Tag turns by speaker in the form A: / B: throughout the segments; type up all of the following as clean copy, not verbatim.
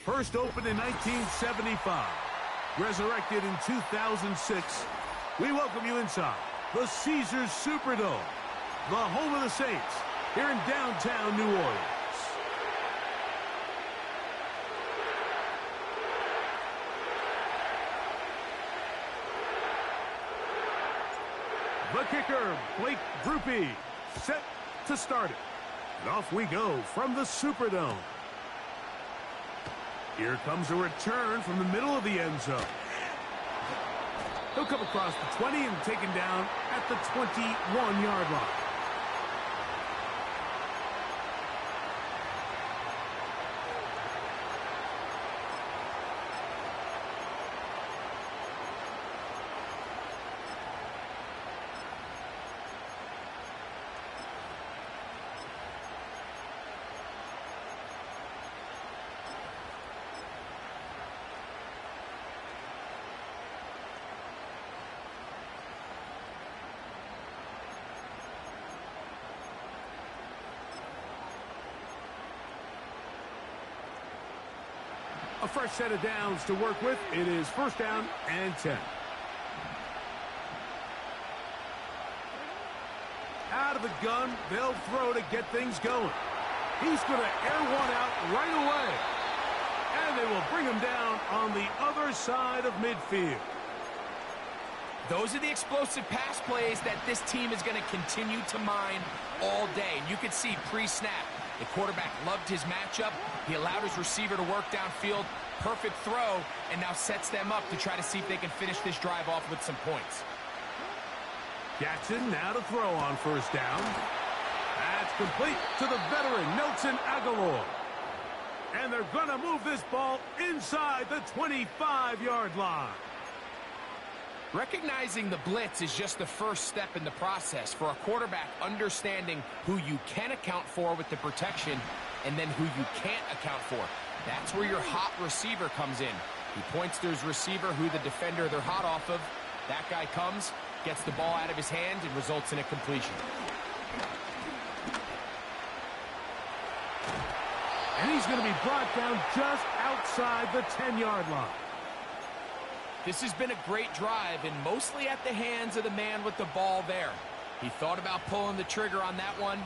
A: First opened in 1975, resurrected in 2006, we welcome you inside the Caesars Superdome, the home of the Saints, here in downtown New Orleans. The kicker, Blake Groupie, set to start it. And off we go from the Superdome. Here comes a return from the middle of the end zone. He'll come across the 20 and taken down at the 21-yard line. A fresh set of downs to work with. It is first down and 10. Out of the gun, they'll throw to get things going. He's going to air one out right away. And they will bring him down on the other side of midfield.
B: Those are the explosive pass plays that this team is going to continue to mine all day. And you can see pre-snap, the quarterback loved his matchup. He allowed his receiver to work downfield. Perfect throw, and now sets them up to try to see if they can finish this drive off with some points.
A: Jackson now to throw on first down. That's complete to the veteran, Nelson Aguilar. And they're going to move this ball inside the 25-yard line.
B: Recognizing the blitz is just the first step in the process for a quarterback, understanding who you can account for with the protection and then who you can't account for. That's where your hot receiver comes in. He points to his receiver, who the defender they're hot off of. That guy comes, gets the ball out of his hand, and results in a completion.
A: And he's going to be brought down just outside the 10-yard line.
B: This has been a great drive, and mostly at the hands of the man with the ball there. He thought about pulling the trigger on that one,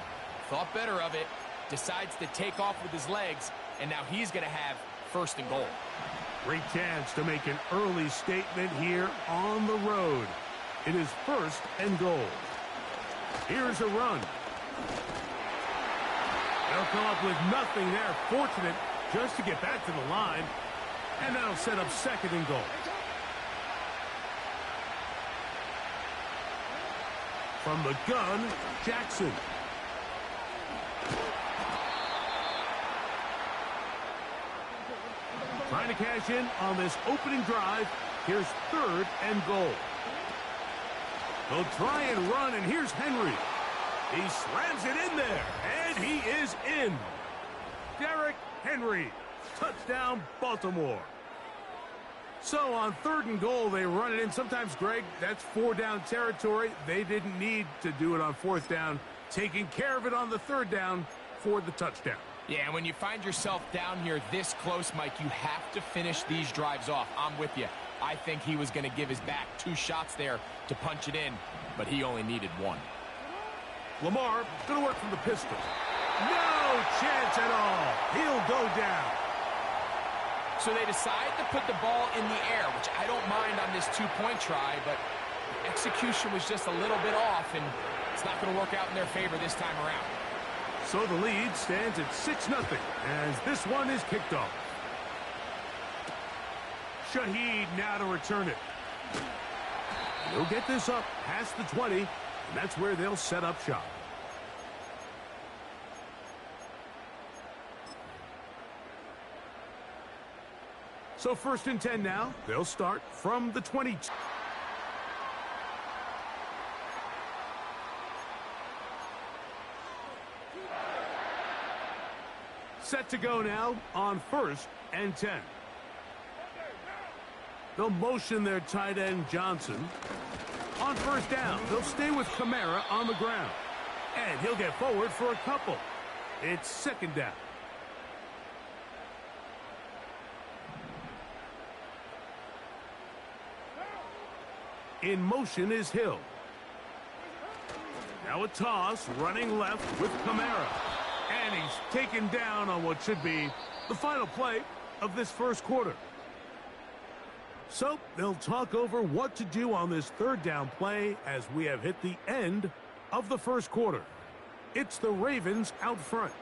B: thought better of it, decides to take off with his legs, and now he's going to have first and goal.
A: Great chance to make an early statement here on the road. It is first and goal. Here's a run. They'll come up with nothing there. Fortunate just to get back to the line. And that'll set up second and goal. From the gun, Jackson. Trying to cash in on this opening drive. Here's third and goal. They'll try and run, and here's Henry. He slams it in there, and he is in. Derrick Henry, touchdown Baltimore. So on third and goal, they run it in. Sometimes, Greg, that's four down territory. They didn't need to do it on fourth down. Taking care of it on the third down for the touchdown.
B: Yeah, and when you find yourself down here this close, Mike, you have to finish these drives off. I'm with you. I think he was going to give his back two shots there to punch it in, but he only needed one.
A: Lamar going to work from the pistol. No chance at all. He'll go down.
B: So they decide to put the ball in the air, which I don't mind on this two-point try, but execution was just a little bit off, and it's not going to work out in their favor this time around.
A: So the lead stands at 6-0 as this one is kicked off. Shaheed now to return it. He'll get this up past the 20, and that's where they'll set up shop. So first and 10 now. They'll start from the 22. Set to go now on first and 10. They'll motion their tight end Johnson. On first down, they'll stay with Kamara on the ground. And he'll get forward for a couple. It's second down. In motion is Hill. Now a toss, running left with Kamara. And he's taken down on what should be the final play of this first quarter. So they'll talk over what to do on this third down play as we have hit the end of the first quarter. It's the Ravens out front.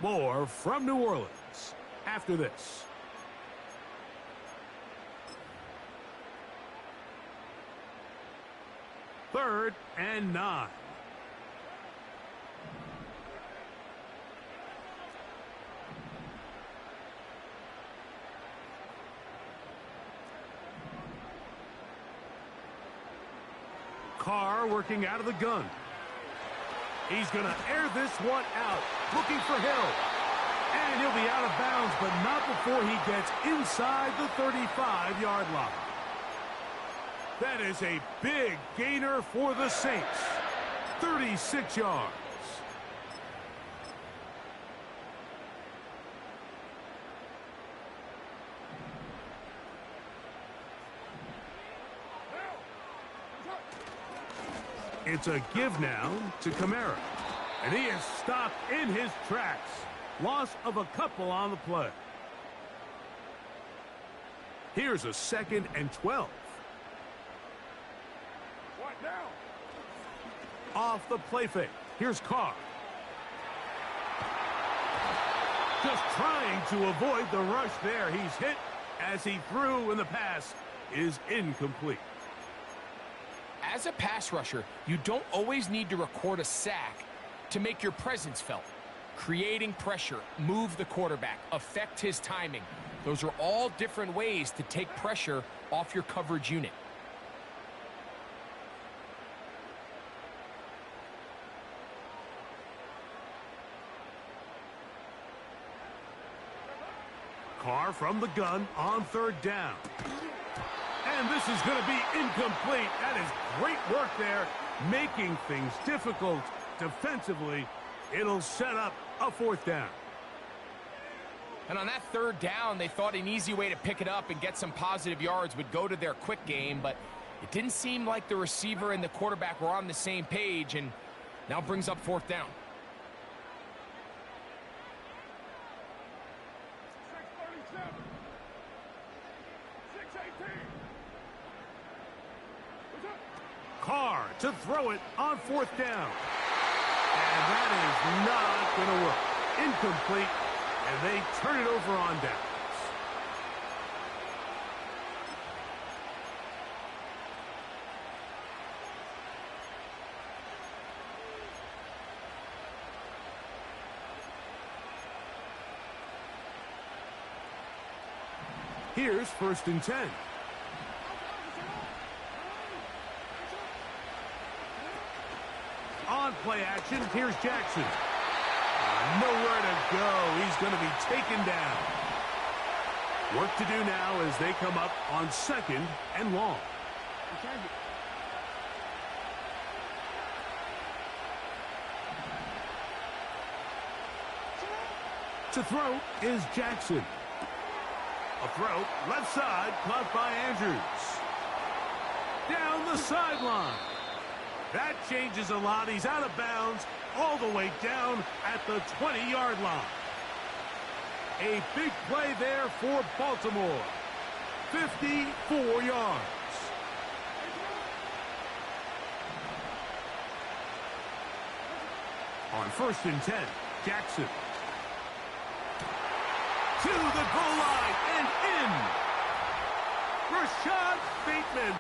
A: More from New Orleans after this. Third and 9. Carr working out of the gun. He's going to air this one out, looking for Hill. And he'll be out of bounds, but not before he gets inside the 35-yard line. That is a big gainer for the Saints. 36 yards. It's a give now to Kamara. And he is stopped in his tracks. Loss of a couple on the play. Here's a 2nd and 12. What now? Off the play fake. Here's Carr. Just trying to avoid the rush there. He's hit as he threw, and the pass is incomplete.
B: As a pass rusher, you don't always need to record a sack to make your presence felt. Creating pressure, move the quarterback, affect his timing. Those are all different ways to take pressure off your coverage unit.
A: Carr from the gun on third down. And this is going to be incomplete. That is great work there, making things difficult defensively. It'll set up a 4th down.
B: And on that 3rd down, they thought an easy way to pick it up and get some positive yards would go to their quick game, but it didn't seem like the receiver and the quarterback were on the same page, and now brings up 4th down.
A: Carr to throw it on 4th down. And that is not going to work. Incomplete, and they turn it over on downs. Here's 1st and 10. On play action, here's Jackson. Nowhere to go. He's going to be taken down. Work to do now as they come up on 2nd and long. To throw is Jackson. A throw, left side, caught by Andrews. Down the sideline. That changes a lot. He's out of bounds all the way down at the 20-yard line. A big play there for Baltimore. 54 yards. On 1st and 10, Jackson. To the goal line and in. Rashad Bateman.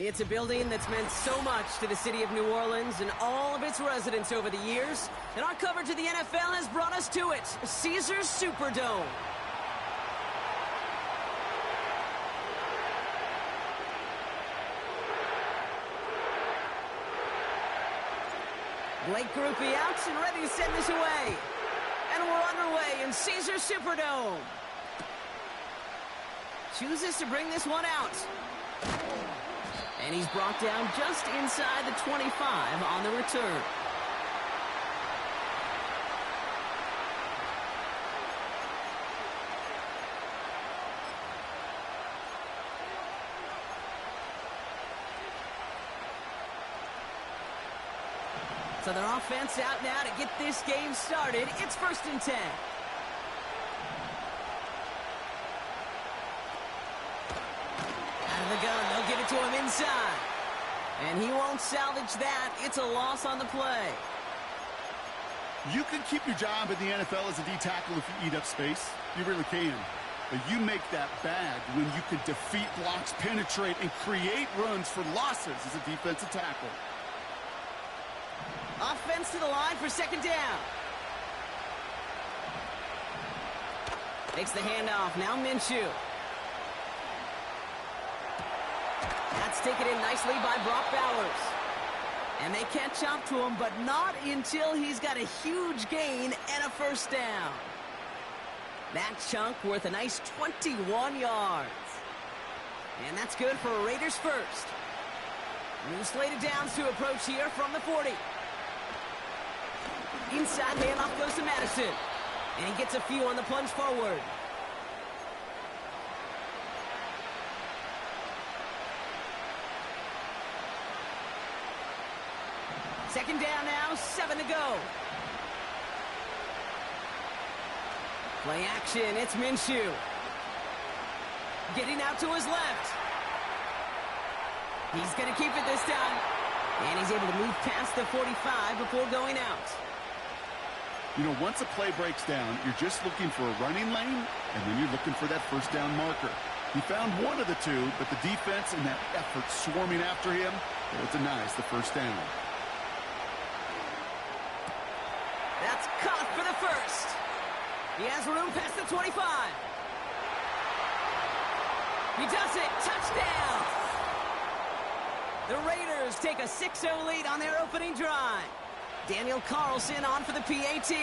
C: It's a building that's meant so much to the city of New Orleans and all of its residents over the years. And our coverage of the NFL has brought us to it, Caesars Superdome. Blake Groupie out and ready to send this away. And we're underway in Caesars Superdome. Chooses to bring this one out. And he's brought down just inside the 25 on the return. So their offense out now to get this game started. It's 1st and 10. Out of the gun, they'll give it to him inside. And he won't salvage that. It's a loss on the play.
D: You can keep your job in the NFL as a D tackle if you eat up space. You really can. But you make that bad when you can defeat blocks, penetrate, and create runs for losses as a defensive tackle.
C: Offense to the line for 2nd down. Takes the handoff. Now Minshew. That's taken in nicely by Brock Bowers. And they catch up to him, but not until he's got a huge gain and a 1st down. That chunk worth a nice 21 yards. And that's good for a Raiders 1st. New slated downs to approach here from the 40. Inside handoff goes to Madison. And he gets a few on the plunge forward. Second down now, 7 to go. Play action, it's Minshew. Getting out to his left. He's going to keep it this time. And he's able to move past the 45 before going out.
D: You know, once a play breaks down, you're just looking for a running lane, and then you're looking for that 1st down marker. He found one of the two, but the defense and that effort swarming after him, it denies the 1st down.
C: That's caught for the 1st. He has room past the 25. He does it. Touchdown. The Raiders take a 6-0 lead on their opening drive. Daniel Carlson on for the PAT.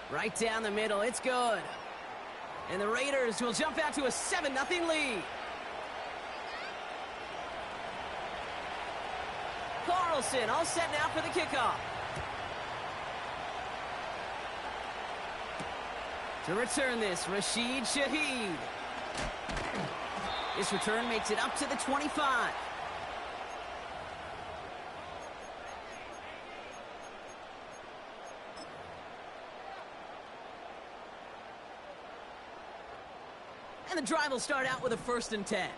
C: Right down the middle. It's good. And the Raiders will jump out to a 7-0 lead. Carlson all set now for the kickoff. To return this, Rashid Shaheed. This return makes it up to the 25. And the drive will start out with a 1st and 10.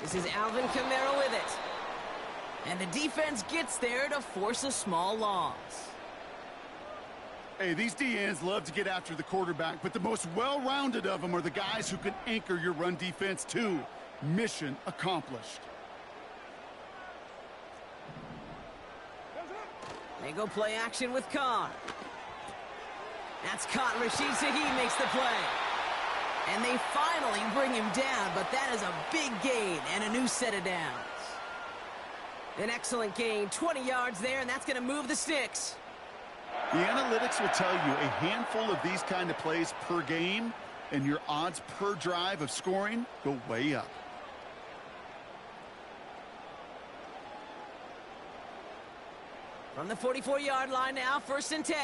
C: This is Alvin Kamara with it. And the defense gets there to force a small loss.
D: Hey, these DNs love to get after the quarterback, but the most well-rounded of them are the guys who can anchor your run defense too. Mission accomplished.
C: They go play action with Khan. That's caught. Rashid Shaheed makes the play. And they finally bring him down, but that is a big gain and a new set of downs. An excellent gain, 20 yards there, and that's going to move the sticks.
D: The analytics will tell you a handful of these kind of plays per game, and your odds per drive of scoring go way up.
C: From the 44-yard line now, 1st and 10.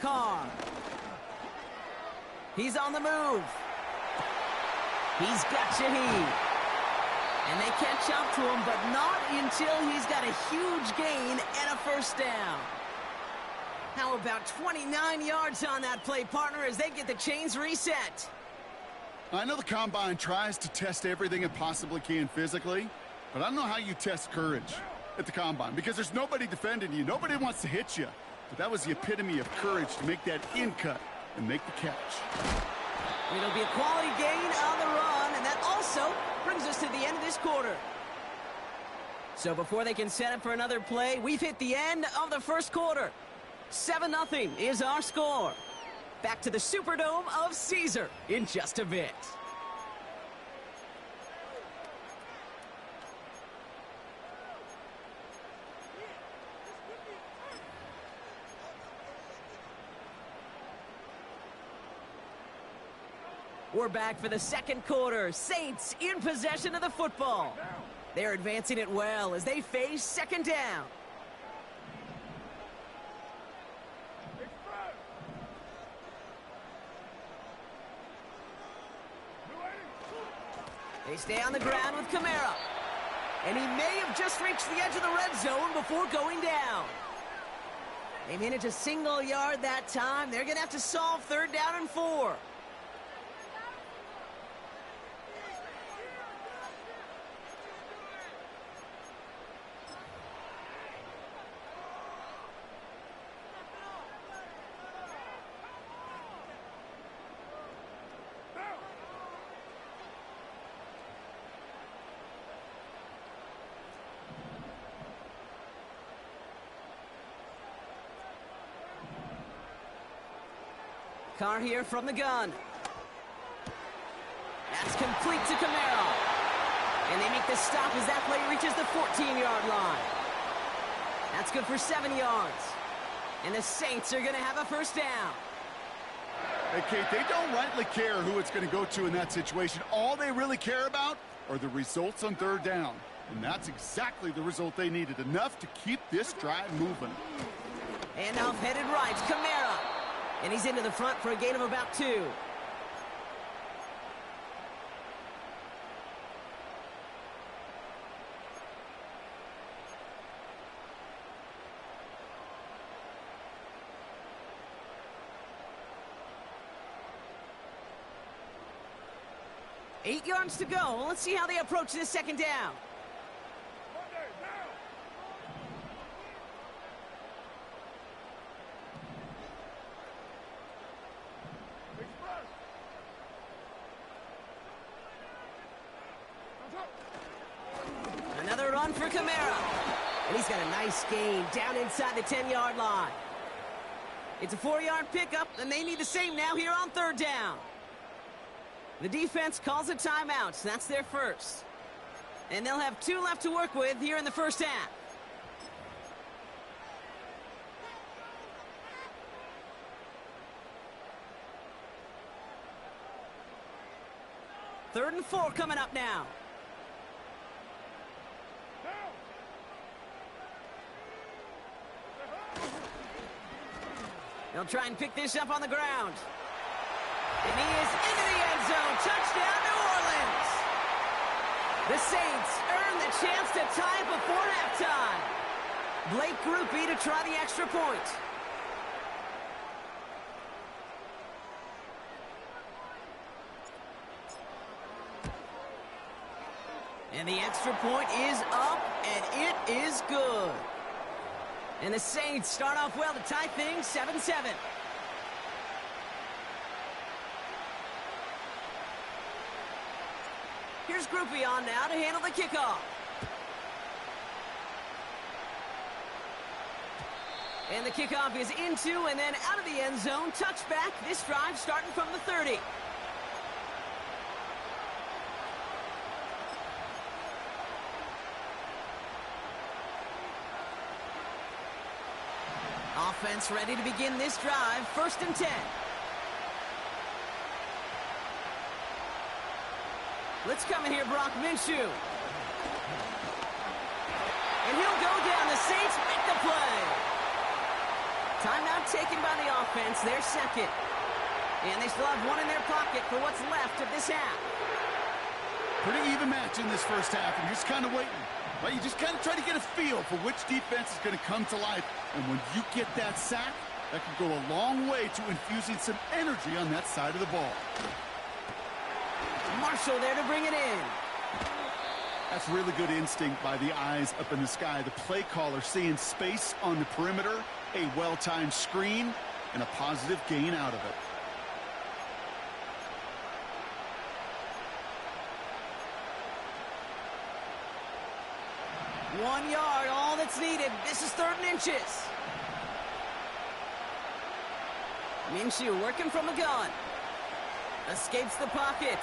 C: Carr. He's on the move. He's got Shaheed. And they catch up to him, but not until he's got a huge gain and a 1st down. How about 29 yards on that play, partner, as they get the chains reset?
D: I know the Combine tries to test everything it possibly can physically, but I don't know how you test courage at the Combine because there's nobody defending you. Nobody wants to hit you. But that was the epitome of courage to make that in cut and make the catch.
C: It'll be a quality gain on the run, and that also brings us to the end of this quarter. So before they can set up for another play, we've hit the end of the first quarter. 7-0 is our score. Back to the Superdome of Caesar in just a bit. We're back for the second quarter. Saints in possession of the football. They're advancing it well as they face second down. They stay on the ground with Kamara. And he may have just reached the edge of the red zone before going down. They managed a single yard that time. They're going to have to solve 3rd down and 4. Carr here from the gun. That's complete to Kamara. And they make the stop as that play reaches the 14-yard line. That's good for 7 yards. And the Saints are going to have a first down.
D: Hey, Kate, they don't rightly care who it's going to go to in that situation. All they really care about are the results on 3rd down. And that's exactly the result they needed. Enough to keep this drive moving.
C: And off headed right, Kamara. And he's into the front for a gain of about 2. Eight yards to go. Let's see how they approach this second down. Another run for Kamara. And he's got a nice gain down inside the 10-yard line. It's a 4-yard pickup, and they need the same now here on 3rd down. The defense calls a timeout. That's their first. And they'll have 2 left to work with here in the first half. Third and 4 coming up now. They'll try and pick this up on the ground. And he is into the end zone. Touchdown, New Orleans. The Saints earn the chance to tie before halftime. Blake Grupe to try the extra point. And the extra point is up, and it is good. And the Saints start off well to tie things 7-7. Here's Grupe on now to handle the kickoff. And the kickoff is into and then out of the end zone. Touchback. This drive starting from the 30. Offense ready to begin this drive. 1st and 10. Let's come in here, Brock Minshew. And he'll go down. The Saints make the play. Timeout taken by the offense. Their second. And they still have 1 in their pocket for what's left of this half.
D: Pretty even match in this first half, and you're just kind of waiting. Right? You just kind of try to get a feel for which defense is going to come to life. And when you get that sack, that can go a long way to infusing some energy on that side of the ball.
C: Marshall there to bring it in.
D: That's really good instinct by the eyes up in the sky. The play caller seeing space on the perimeter, a well-timed screen, and a positive gain out of it.
C: One yard, all that's needed. This is 3rd and inches. Minshew working from the gun. Escapes the pocket.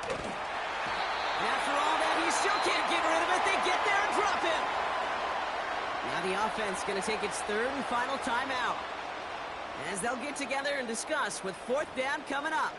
C: And after all that, he still can't get rid of it. They get there and drop him. Now the offense going to take its 3rd and final timeout, as they'll get together and discuss with 4th down coming up.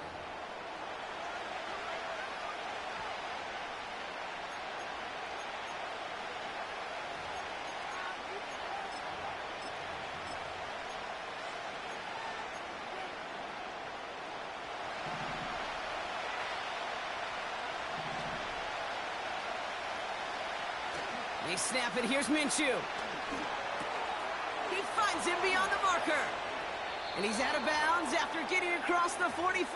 C: They snap it. Here's Minshew. He finds him beyond the marker. And he's out of bounds after getting across the 45.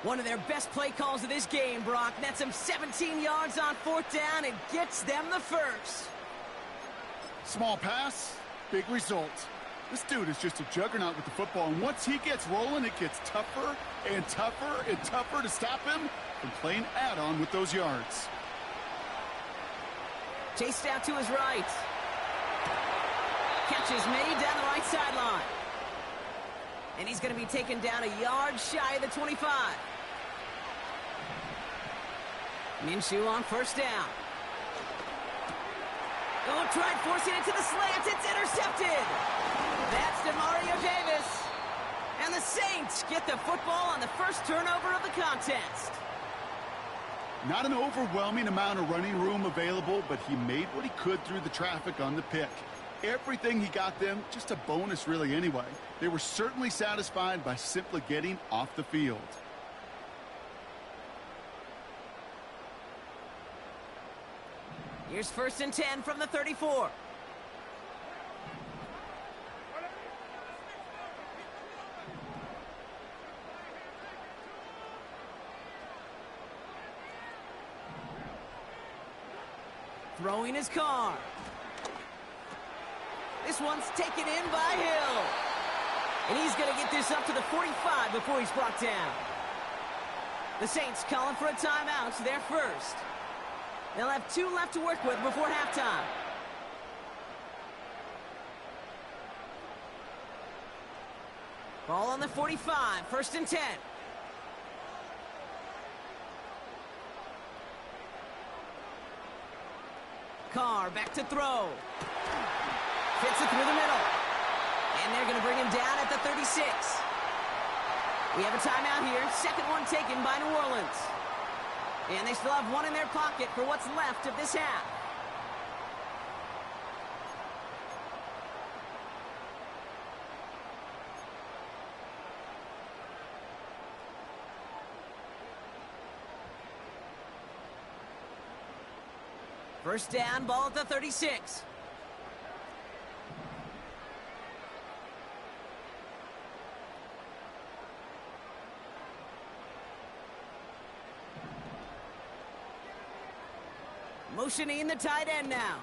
C: One of their best play calls of this game, Brock. Nets him 17 yards on 4th down and gets them the first.
D: Small pass, big result. This dude is just a juggernaut with the football, and once he gets rolling, it gets tougher and tougher and tougher to stop him from playing add-on with those yards.
C: Chased out to his right. Catch is made down the right sideline. And he's going to be taken down a yard shy of the 25. Minshew on 1st down. Oh, tried forcing it to the slant. It's intercepted. That's DeMario Davis. And the Saints get the football on the first turnover of the contest.
D: Not an overwhelming amount of running room available, but he made what he could through the traffic on the pick. Everything he got them, just a bonus really anyway. They were certainly satisfied by simply getting off the field.
C: Here's 1st and 10 from the 34. Throwing his car. This one's taken in by Hill. And he's going to get this up to the 45 before he's brought down. The Saints calling for a timeout. They're first. They'll have 2 left to work with before halftime. Ball on the 45. 1st and 10. Carr back to throw. Fits it through the middle. And they're going to bring him down at the 36. We have a timeout here. 2nd one taken by New Orleans. And they still have 1 in their pocket for what's left of this half. First down, ball at the 36. Motioning the tight end now.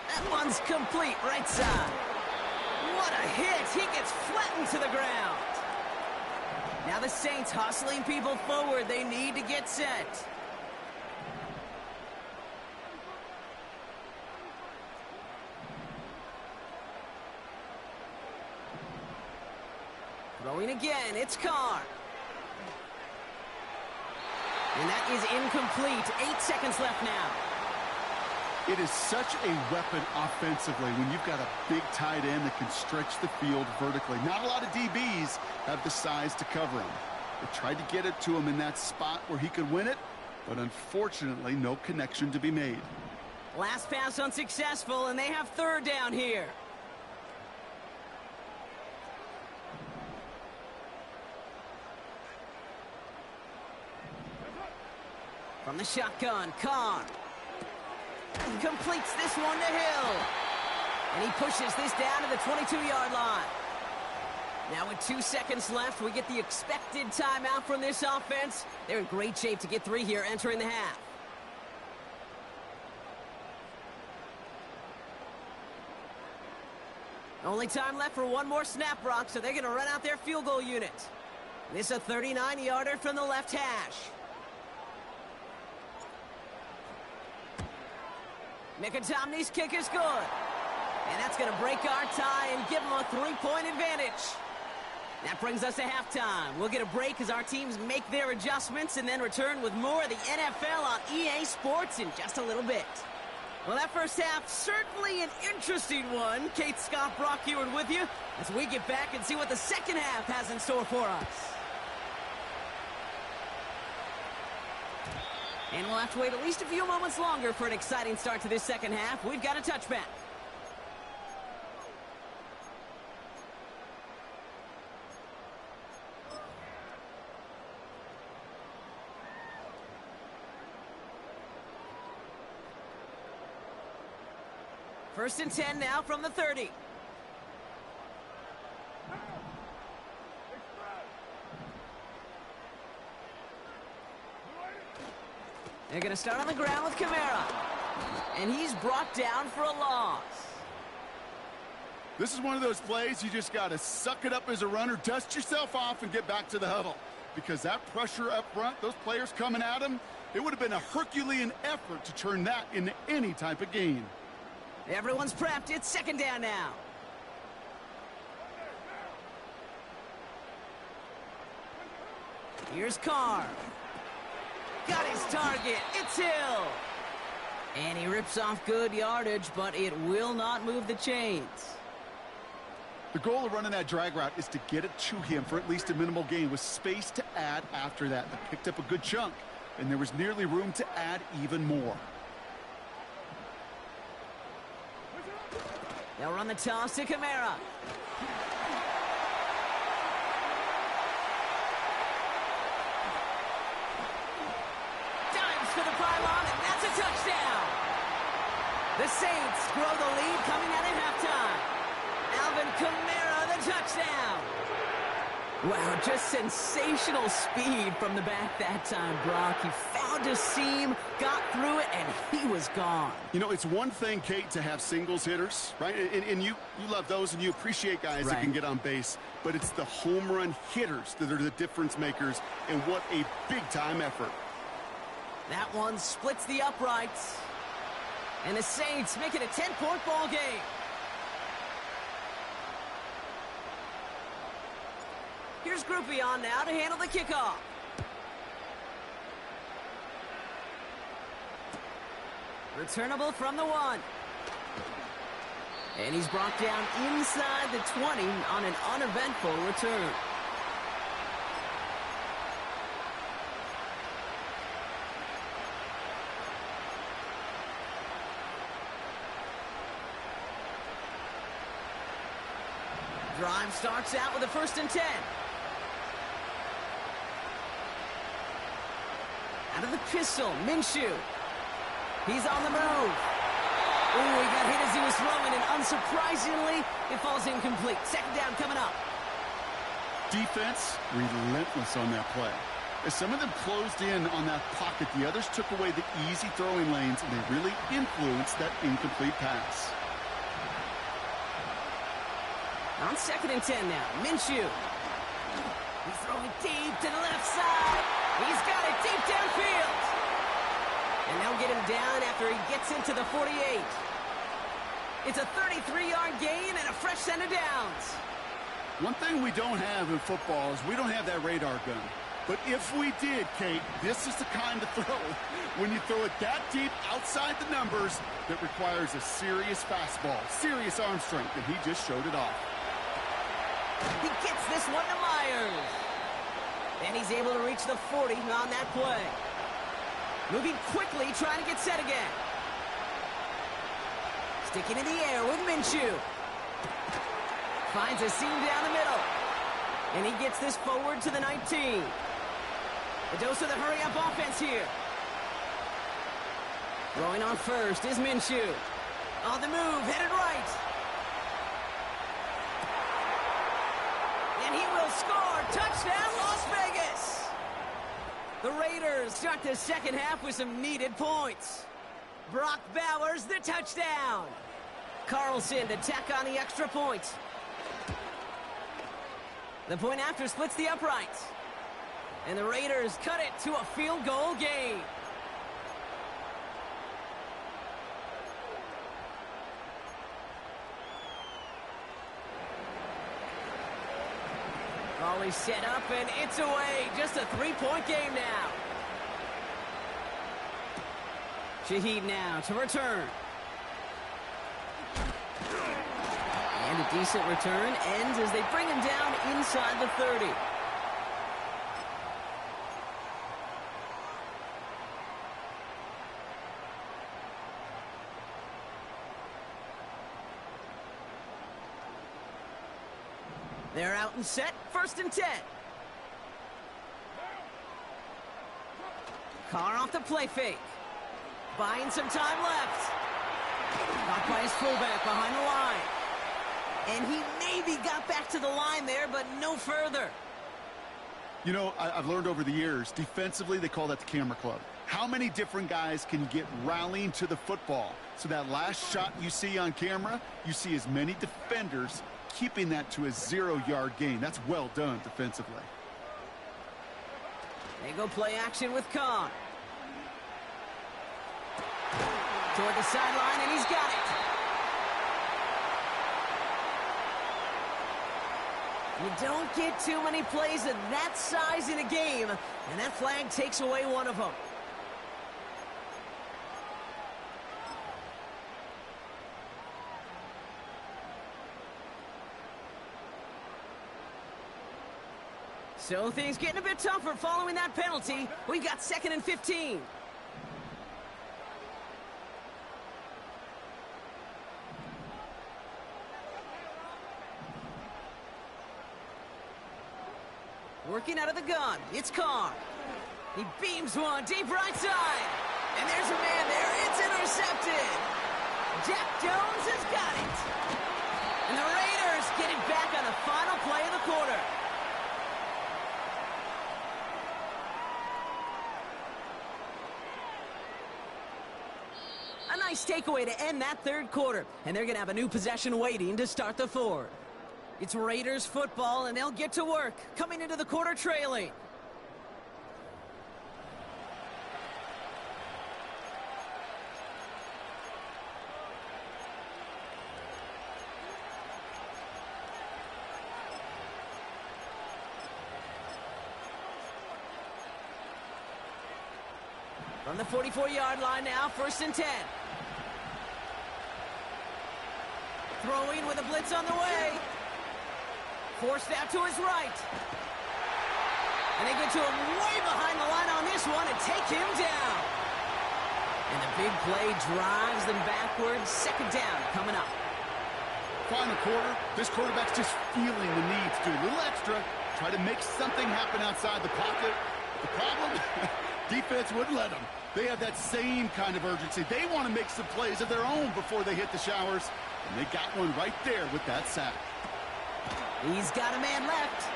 C: That one's complete, right side. What a hit! He gets flattened to the ground. Now the Saints hustling people forward. They need to get set. Throwing again, it's Carr. And that is incomplete. 8 seconds left now.
D: It is such a weapon offensively when you've got a big tight end that can stretch the field vertically. Not a lot of DBs have the size to cover him. They tried to get it to him in that spot where he could win it, but unfortunately no connection to be made.
C: Last pass unsuccessful, and they have 3rd down here. From the shotgun, Carr completes this one to Hill. And he pushes this down to the 22-yard line. Now with 2 seconds left, we get the expected timeout from this offense. They're in great shape to get 3 here entering the half. Only time left for one more snap, Brock, so they're going to run out their field goal unit. This is a 39-yarder from the left hash. Mikatomny's kick is good. And that's going to break our tie and give them a 3-point advantage. That brings us to halftime. We'll get a break as our teams make their adjustments and then return with more of the NFL on EA Sports in just a little bit. Well, that first half, certainly an interesting one. Kate, Scott, Brock Eward with you as we get back and see what the second half has in store for us. And we'll have to wait at least a few moments longer for an exciting start to this second half. We've got a touchback. First and 10 now from the 30. They're going to start on the ground with Kamara. And he's brought down for a loss.
D: This is one of those plays you just got to suck it up as a runner, dust yourself off, and get back to the huddle. Because that pressure up front, those players coming at him, it would have been a Herculean effort to turn that into any type of gain.
C: Everyone's prepped. It's second down now. Here's Carr. Got his target. It's Hill. And he rips off good yardage, but it will not move the chains.
D: The goal of running that drag route is to get it to him for at least a minimal gain with space to add after that. They picked up a good chunk, and there was nearly room to add even more.
C: They'll run the toss to Kamara. Dives for the pylon, and that's a touchdown. The Saints grow the lead coming out at halftime. Alvin Kamara, the touchdown. Wow, just sensational speed from the back that time, Brock. He found a seam, got through it, and he was gone.
D: You know, it's one thing, Kate, to have singles hitters, right? And you love those, and you appreciate guys that can get on base. But it's the home run hitters that are the difference makers, and what a big-time effort.
C: That one splits the uprights. And the Saints make it a 10-point ball game. Here's Groupie on now to handle the kickoff. Returnable from the 1. And he's brought down inside the 20 on an uneventful return. Drive starts out with a 1st and 10. Out of the pistol, Minshew. He's on the move. Ooh, he got hit as he was throwing, and unsurprisingly, it falls incomplete. Second down coming up.
D: Defense, relentless on that play. As some of them closed in on that pocket, the others took away the easy throwing lanes, and they really influenced that incomplete pass.
C: On 2nd and 10 now, Minshew. He's throwing deep to the left side. He's got it deep downfield. And they'll get him down after he gets into the 48. It's a 33-yard gain and a fresh set of downs.
D: One thing we don't have in football is we don't have that radar gun. But if we did, Kate, this is the kind of throw, when you throw it that deep outside the numbers, that requires a serious fastball, serious arm strength, and he just showed it off.
C: He gets this one to Myers. And he's able to reach the 40 on that play. Moving quickly, trying to get set again. Sticking in the air with Minshew. Finds a seam down the middle. And he gets this forward to the 19. A dose of the hurry-up offense here. Throwing on first is Minshew. On the move, headed right. And he will score. Touchdown, Las Vegas. The Raiders start the second half with some needed points. Brock Bowers, the touchdown. Carlson to tack on the extra point. The point after splits the uprights. And the Raiders cut it to a field goal game. Volley set up, and it's away. Just a three-point game now. Shaheed now to return. And a decent return ends as they bring him down inside the 30. They're out and set, 1st and 10. Carr off the play fake. Buying some time left. Caught by his fullback behind the line. And he maybe got back to the line there, but no further.
D: You know, I've learned over the years, defensively, they call that the camera club. How many different guys can get rallying to the football? So that last shot you see on camera, you see as many defenders keeping that to a 0-yard gain. That's well done defensively.
C: They go play action with Khan. Toward the sideline, and he's got it. You don't get too many plays of that size in a game, and that flag takes away one of them. So things getting a bit tougher following that penalty. We've got 2nd and 15. Working out of the gun, it's Carr. He beams one deep right side. And there's a man there, it's intercepted. Jack Jones has got it. And the Raiders get it back on the final play of the quarter. A nice takeaway to end that 3rd quarter. And they're going to have a new possession waiting to start the 4th. It's Raiders football, and they'll get to work, coming into the quarter trailing. From the 44-yard line now, 1st and 10. Throwing with a blitz on the way. Forced out to his right. And they get to him way behind the line on this one and take him down. And the big play drives them backwards. 2nd down coming up.
D: Final quarter, this quarterback's just feeling the need to do a little extra, try to make something happen outside the pocket. The problem, defense wouldn't let them. They have that same kind of urgency. They want to make some plays of their own before they hit the showers. And they got one right there with that sack.
C: He's got a man left.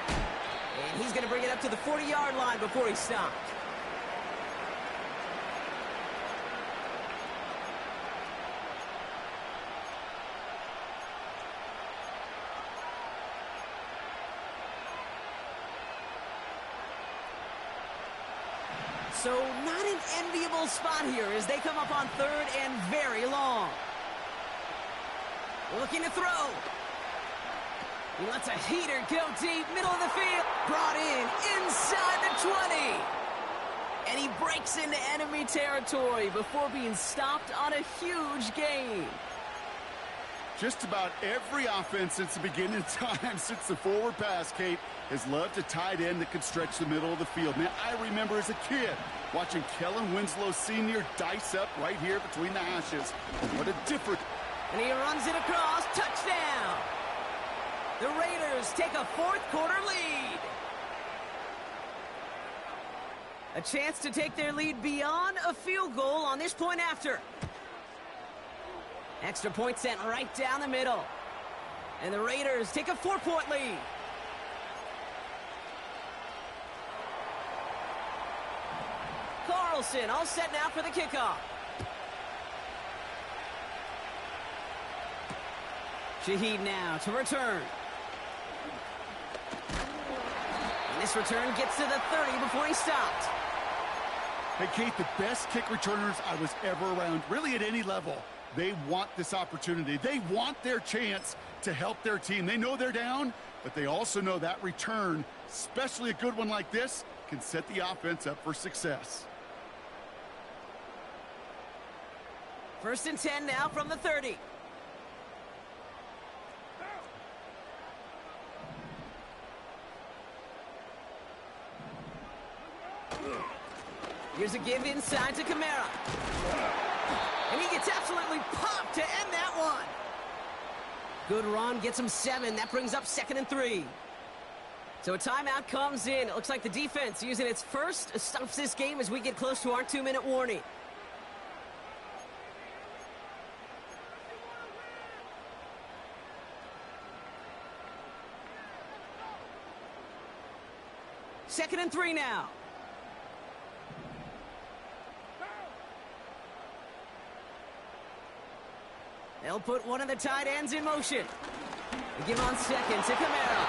C: And he's going to bring it up to the 40-yard line before he's stopped. So not an enviable spot here as they come up on 3rd and very long. Looking to throw. He lets a heater go deep, middle of the field. Brought in inside the 20. And he breaks into enemy territory before being stopped on a huge gain.
D: Just about every offense since the beginning of time, since the forward pass, Kate, has loved a tight end that could stretch the middle of the field. Man, I remember as a kid watching Kellen Winslow Sr. dice up right here between the hashes. What a difference.
C: And he runs it across. Touchdown. The Raiders take a 4th quarter lead. A chance to take their lead beyond a field goal on this point after. Extra point sent right down the middle. And the Raiders take a 4-point lead. Carlson all set now for the kickoff. Shaheed now to return. And this return gets to the 30 before he stopped.
D: Hey, Kate, the best kick returners I was ever around, really at any level, they want this opportunity. They want their chance to help their team. They know they're down, but they also know that return, especially a good one like this, can set the offense up for success.
C: 1st and 10 now from the 30. Here's a give inside to Kamara. And he gets absolutely popped to end that one. Good run, gets him 7. That brings up 2nd and 3. So a timeout comes in. It looks like the defense using its first stops this game as we get close to our 2-minute warning. Second and 3 now. They'll put one of the tight ends in motion. They give on 2nd to Kamara.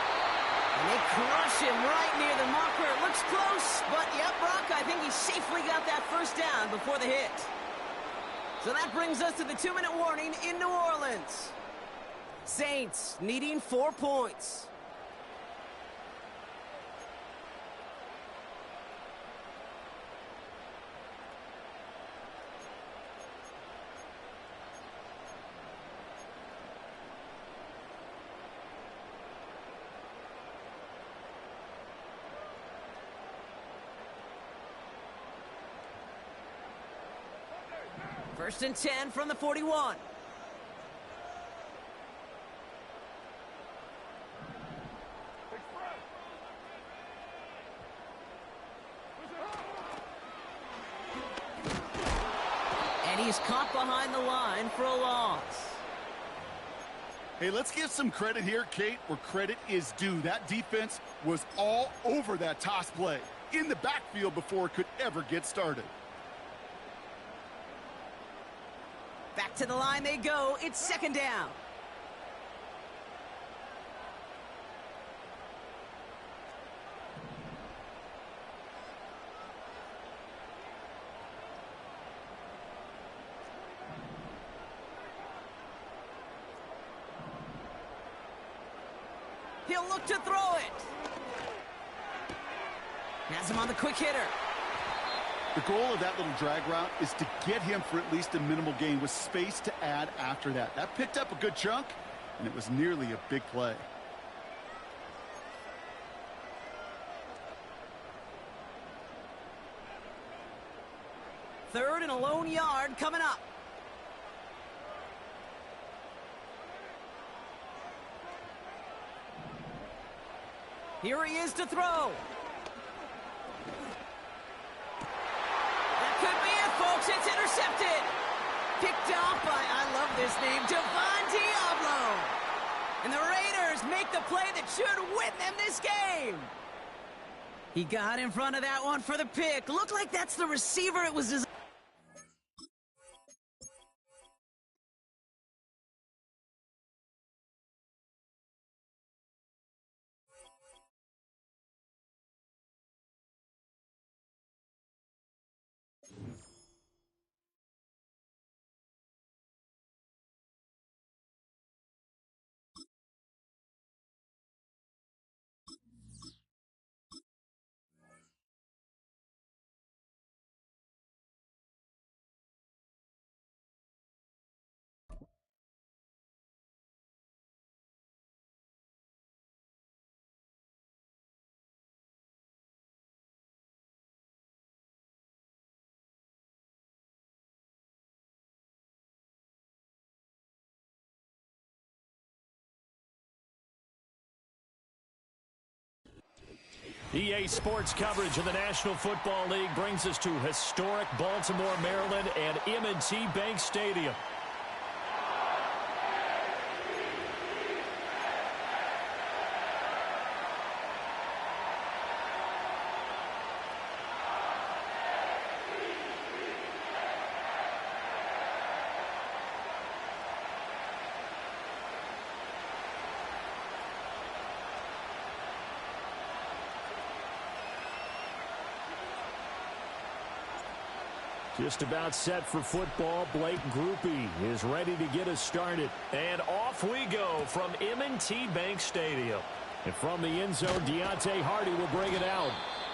C: And they crush him right near the marker. It looks close, but yep, Brock, I think he safely got that first down before the hit. So that brings us to the 2-minute warning in New Orleans. Saints needing 4 points. First and 10 from the 41. And he's caught behind the line for a loss.
D: Hey, let's give some credit here, Kate, where credit is due. That defense was all over that toss play, in the backfield before it could ever get started.
C: Back to the line they go. It's 2nd down. He'll look to throw it. Has him on the quick hitter.
D: The goal of that little drag route is to get him for at least a minimal gain with space to add after that. That picked up a good chunk, and it was nearly a big play.
C: Third and a lone yard coming up. Here he is to throw. Could be it, folks. It's intercepted. Picked off by, I love this name, Javon Diablo. And the Raiders make the play that should win them this game. He got in front of that one for the pick. Looked like that's the receiver it was designed.
E: EA Sports coverage of the National Football League brings us to historic Baltimore, Maryland, and M&T Bank Stadium. Just about set for football. Blake Groupie is ready to get us started. And off we go from M&T Bank Stadium. And from the end zone, Deontay Hardy will bring it out.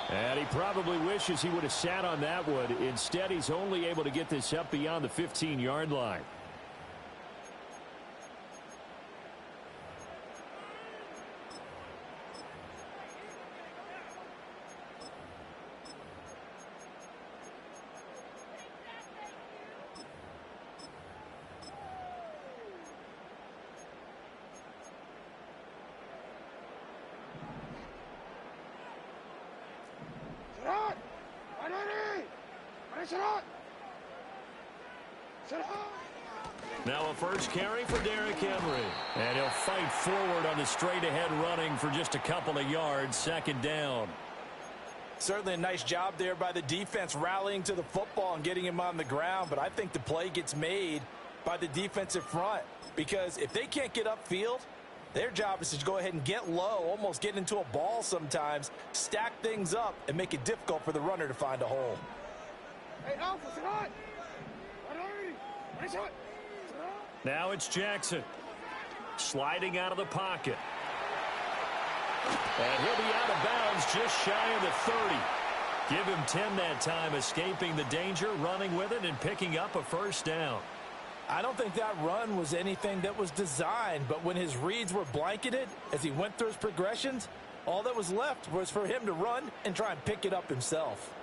E: And he probably wishes he would have sat on that one. Instead, he's only able to get this up beyond the 15-yard line. Now a first carry for Derrick Henry. And he'll fight forward on the straight-ahead running for just a couple of yards. Second down.
F: Certainly a nice job there by the defense rallying to the football and getting him on the ground. But I think the play gets made by the defensive front. Because if they can't get upfield, their job is to go ahead and get low, almost get into a ball sometimes, stack things up, and make it difficult for the runner to find a hole.
E: Now it's Jackson. Sliding out of the pocket. And he'll be out of bounds just shy of the 30. Give him 10 that time, escaping the danger, running with it, and picking up a first down.
F: I don't think that run was anything that was designed, but when his reads were blanketed as he went through his progressions, all that was left was for him to run and try and pick it up himself.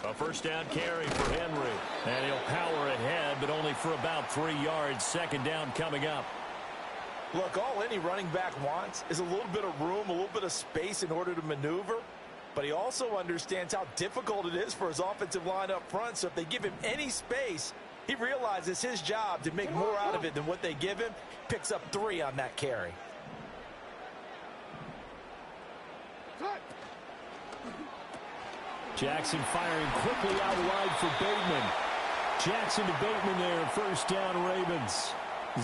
E: A first down carry for Henry. And he'll power ahead, but only for about 3 yards. Second down coming up.
F: Look, all any running back wants is a little bit of room, a little bit of space in order to maneuver. But he also understands how difficult it is for his offensive line up front. So if they give him any space, he realizes his job to make more out of it than what they give him. Picks up 3 on that carry.
E: Jackson firing quickly out wide for Bateman. Jackson to Bateman there. First down, Ravens.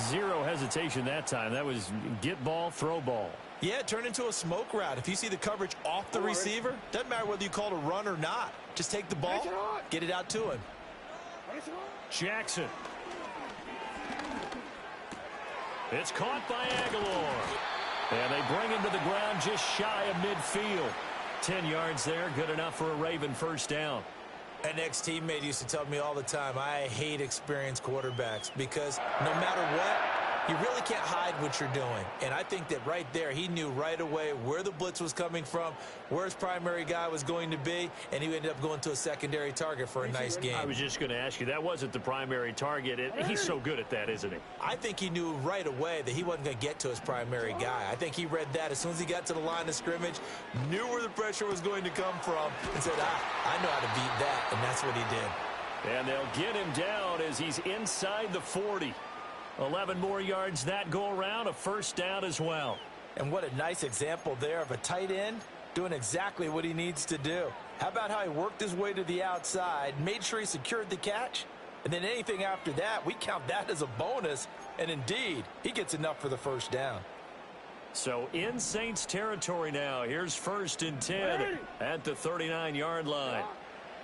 E: Zero hesitation that time. That was get ball, throw ball.
F: Yeah, it turned into a smoke route. If you see the coverage off the receiver, doesn't matter whether you call it a run or not. Just take the ball, get it out to him.
E: Jackson. It's caught by Aguilar. And they bring him to the ground just shy of midfield. 10 yards there, good enough for a Raven first down.
F: An ex-teammate used to tell me all the time, I hate experienced quarterbacks because no matter what, you really can't hide what you're doing. And I think that right there, he knew right away where the blitz was coming from, where his primary guy was going to be, and he ended up going to a secondary target for a nice game.
E: I was just going to ask you, that wasn't the primary target. He's so good at that, isn't he?
F: I think he knew right away that he wasn't going to get to his primary guy. I think he read that as soon as he got to the line of scrimmage, knew where the pressure was going to come from, and said, I know how to beat that, and that's what he did.
E: And they'll get him down as he's inside the 40. 11 more yards that go around, a first down as well.
F: And what a nice example there of a tight end doing exactly what he needs to do. How about how he worked his way to the outside, made sure he secured the catch, and then anything after that, we count that as a bonus. And indeed, he gets enough for the first down.
E: So in Saints territory now. Here's 1st and 10 at the 39-yard line.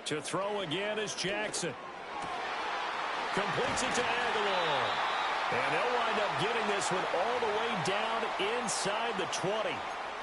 E: To throw again is Jackson. Completes it to Aguilar. And they'll wind up getting this one all the way down inside the 20.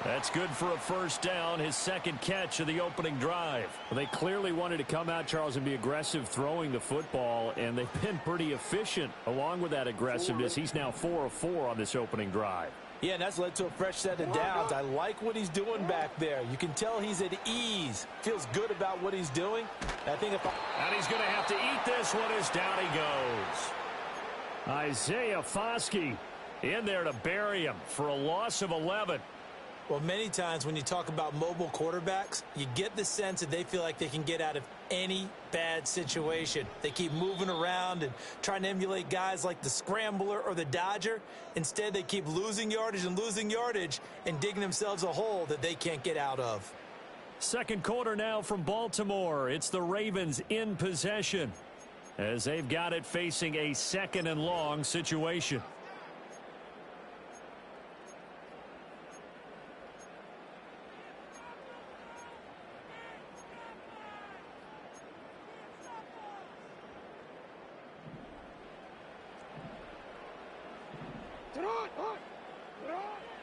E: That's good for a first down, his second catch of the opening drive. Well, they clearly wanted to come out, Charles, and be aggressive throwing the football, and they've been pretty efficient along with that aggressiveness. He's now 4 of 4 on this opening drive.
F: Yeah, and that's led to a fresh set of downs. I like what he's doing back there. You can tell he's at ease. Feels good about what he's doing. And
E: he's going to have to eat this one as down he goes. Isaiah Foskey in there to bury him for a loss of 11.
F: Well, many times when you talk about mobile quarterbacks, you get the sense that they feel like they can get out of any bad situation. They keep moving around and trying to emulate guys like the Scrambler or the Dodger. Instead, they keep losing yardage and digging themselves a hole that they can't get out of.
E: Second quarter now from Baltimore. It's the Ravens in possession as they've got it facing a 2nd and long situation.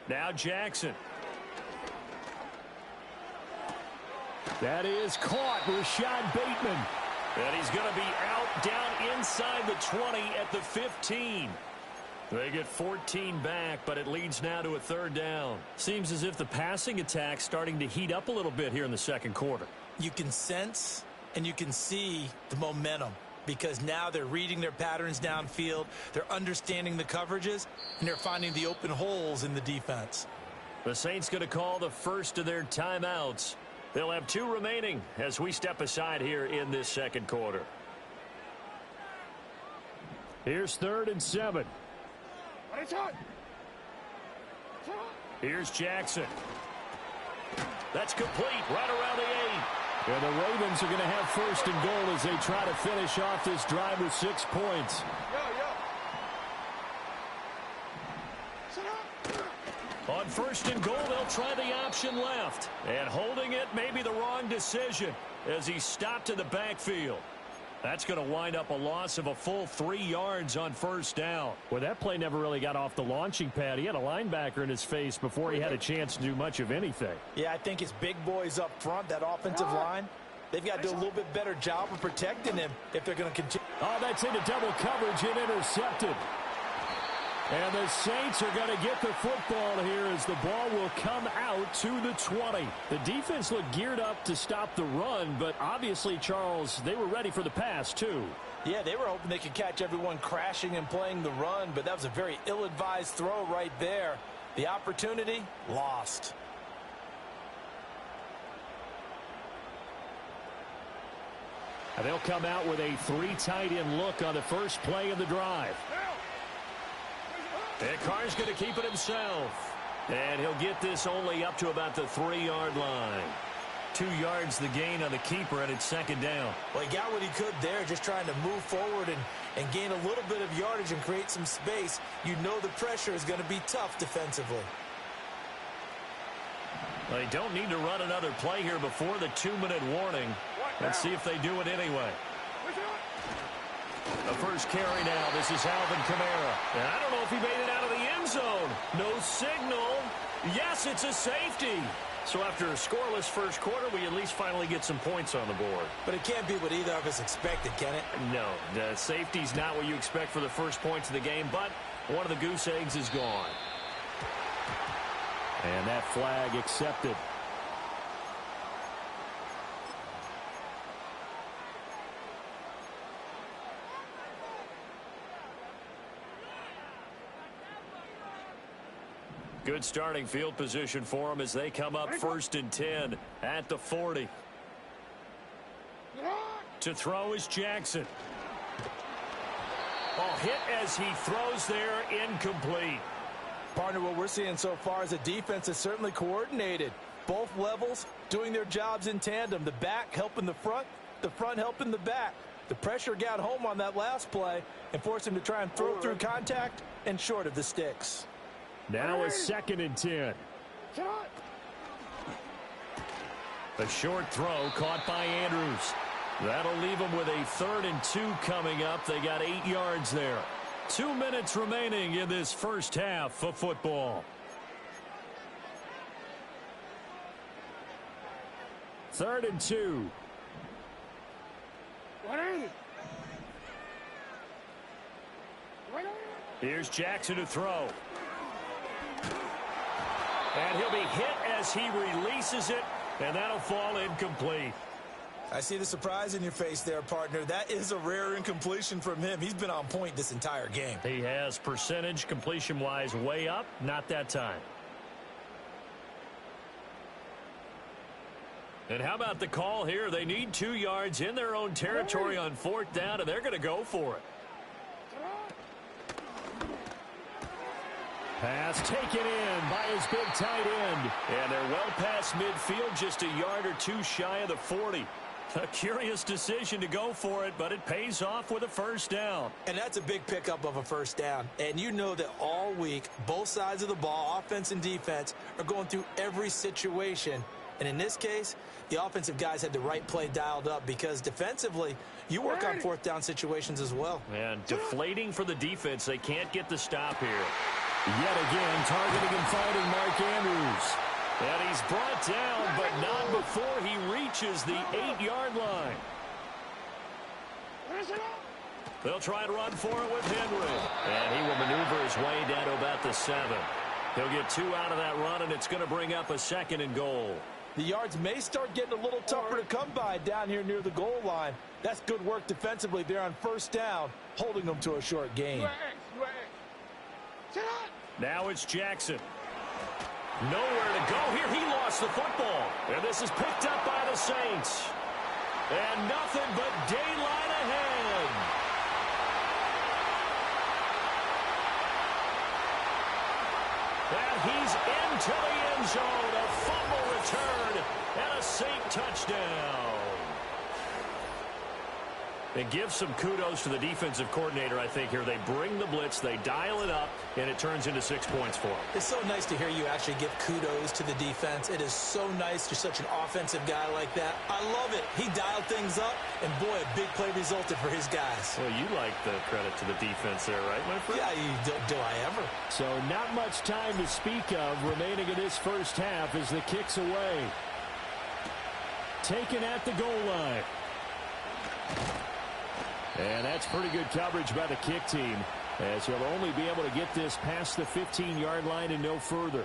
E: Now Jackson. That is caught. Rashad Bateman. And he's going to be out down inside the 20 at the 15. They get 14 back, but it leads now to a third down. Seems as if the passing attack's starting to heat up a little bit here in the second quarter.
F: You can sense and you can see the momentum because now they're reading their patterns downfield, they're understanding the coverages, and they're finding the open holes in the defense.
E: The Saints going to call the first of their timeouts. They'll have 2 remaining as we step aside here in this second quarter. Here's 3rd and 7. Here's Jackson. That's complete right around the 8. And the Ravens are going to have 1st and goal as they try to finish off this drive with 6 points. On 1st and goal, they'll try the option left. And holding it may be the wrong decision as he stopped in the backfield. That's going to wind up a loss of a full 3 yards on 1st down. Well, that play never really got off the launching pad. He had a linebacker in his face before he had a chance to do much of anything.
F: Yeah, I think it's big boys up front, that offensive line. They've got to do a little bit better job of protecting him if they're going to continue.
E: Oh, that's into double coverage and intercepted. And the Saints are going to get the football here as the ball will come out to the 20. The defense looked geared up to stop the run, but obviously, Charles, they were ready for the pass, too.
F: Yeah, they were hoping they could catch everyone crashing and playing the run, but that was a very ill-advised throw right there. The opportunity, lost.
E: And they'll come out with a 3 tight end look on the first play of the drive. And Carr's going to keep it himself. And he'll get this only up to about the 3-yard line. 2 yards the gain on the keeper, and it's 2nd down.
F: Well, he got what he could there, just trying to move forward and gain a little bit of yardage and create some space. You know the pressure is going to be tough defensively.
E: Well, they don't need to run another play here before the 2-minute warning. Let's see if they do it anyway. The first carry now. This is Alvin Kamara. And I don't know if he made it out of the end zone. No signal. Yes, it's a safety. So after a scoreless first quarter, we at least finally get some points on the board.
F: But it can't be what either of us expected, can it?
E: No, the safety's not what you expect for the first points of the game, but one of the goose eggs is gone. And that flag accepted. Good starting field position for them as they come up 1st and 10 at the 40. To throw is Jackson. Oh, hit as he throws there, incomplete.
F: Partner, what we're seeing so far is the defense is certainly coordinated. Both levels doing their jobs in tandem. The back helping the front helping the back. The pressure got home on that last play and forced him to try and throw through contact and short of the sticks.
E: Now a 2nd and 10. A short throw caught by Andrews. That'll leave them with a 3rd and 2 coming up. They got 8 yards there. 2 minutes remaining in this first half of football. 3rd and 2. Here's Jackson to throw. And he'll be hit as he releases it, and that'll fall incomplete.
F: I see the surprise in your face there, partner. That is a rare incompletion from him. He's been on point this entire game.
E: He has percentage completion-wise way up, not that time. And how about the call here? They need 2 yards in their own territory on 4th down, and they're going to go for it. Pass taken in by his big tight end. And they're well past midfield, just a yard or 2 shy of the 40. A curious decision to go for it, but it pays off with a 1st down.
F: And that's a big pickup of a 1st down. And you know that all week, both sides of the ball, offense and defense, are going through every situation. And in this case, the offensive guys had the right play dialed up because defensively, you work on 4th down situations as well.
E: And deflating for the defense. They can't get the stop here. Yet again, targeting and finding Mark Andrews. And he's brought down, but not before he reaches the 8-yard line. They'll try and run for it with Henry. And he will maneuver his way down to about the 7. He'll get 2 out of that run, and it's going to bring up a 2nd and goal.
F: The yards may start getting a little tougher to come by down here near the goal line. That's good work defensively there on 1st down, holding them to a short gain.
E: Now it's Jackson. Nowhere to go here. He lost the football. And this is picked up by the Saints. And nothing but daylight ahead. And he's into the end zone. A fumble return and a Saint touchdown. It gives some kudos to the defensive coordinator, I think, here. They bring the blitz, they dial it up, and it turns into 6 points for them.
F: It's so nice to hear you actually give kudos to the defense. It is so nice. You're such an offensive guy like that. I love it. He dialed things up, and boy, a big play resulted for his guys.
E: Well, you like the credit to the defense there, right, my friend?
F: Yeah, do I ever.
E: So not much time to speak of remaining in this first half as the kick's away. Taken at the goal line. And that's pretty good coverage by the kick team, as he'll only be able to get this past the 15-yard line and no further.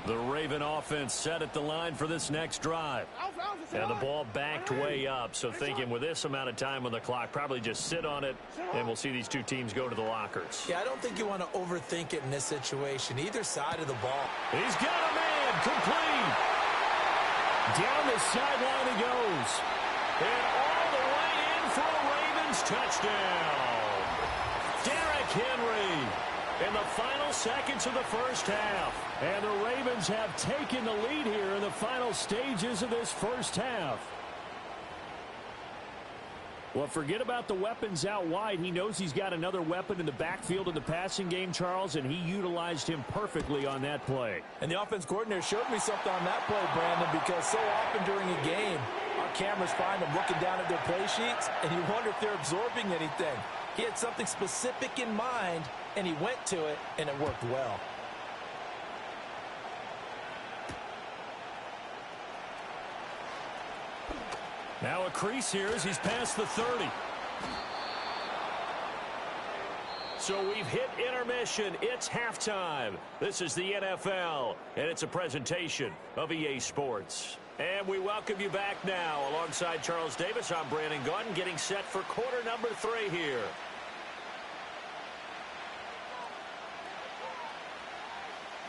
E: The Raven offense set at the line for this next drive. And the ball backed way up, so thinking with this amount of time on the clock, probably just sit on it, and we'll see these two teams go to the lockers.
F: Yeah, I don't think you want to overthink it in this situation, either side of the ball.
E: He's got a man, complete. Down the sideline he goes. And all the way in for a Ravens touchdown. Derrick Henry. In the final seconds of the first half. And the Ravens have taken the lead here in the final stages of this first half. Well, forget about the weapons out wide. He knows he's got another weapon in the backfield in the passing game, Charles, and he utilized him perfectly on that play.
F: And the offense coordinator showed me something on that play, Brandon, because so often during a game, our cameras find them looking down at their play sheets, and you wonder if they're absorbing anything. He had something specific in mind, and he went to it, and it worked well.
E: Now a crease here as he's past the 30. So we've hit intermission. It's halftime. This is the NFL, and it's a presentation of EA Sports. And we welcome you back now. Alongside Charles Davis, I'm Brandon Gaudin, getting set for quarter number 3 here.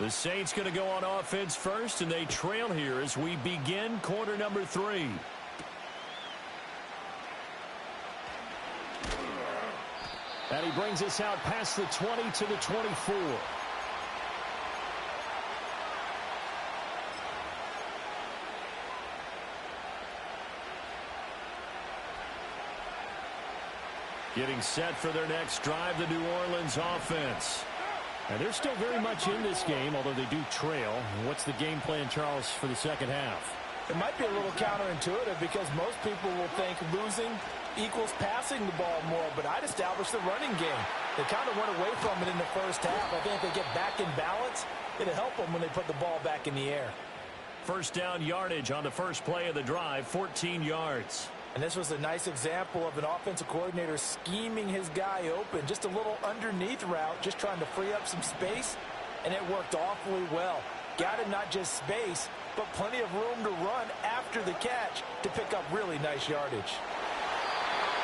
E: The Saints going to go on offense first, and they trail here as we begin quarter number 3. And he brings us out past the 20 to the 24. Getting set for their next drive, the New Orleans offense. And they're still very much in this game, although they do trail. What's the game plan, Charles, for the second half?
F: It might be a little counterintuitive because most people will think losing equals passing the ball more, but I'd establish the running game. They kind of went away from it in the first half. I think if they get back in balance, it'll help them when they put the ball back in the air.
E: First down yardage on the first play of the drive, 14 yards.
F: And this was a nice example of an offensive coordinator scheming his guy open. Just a little underneath route, just trying to free up some space, and it worked awfully well. Got him not just space, but plenty of room to run after the catch to pick up really nice yardage.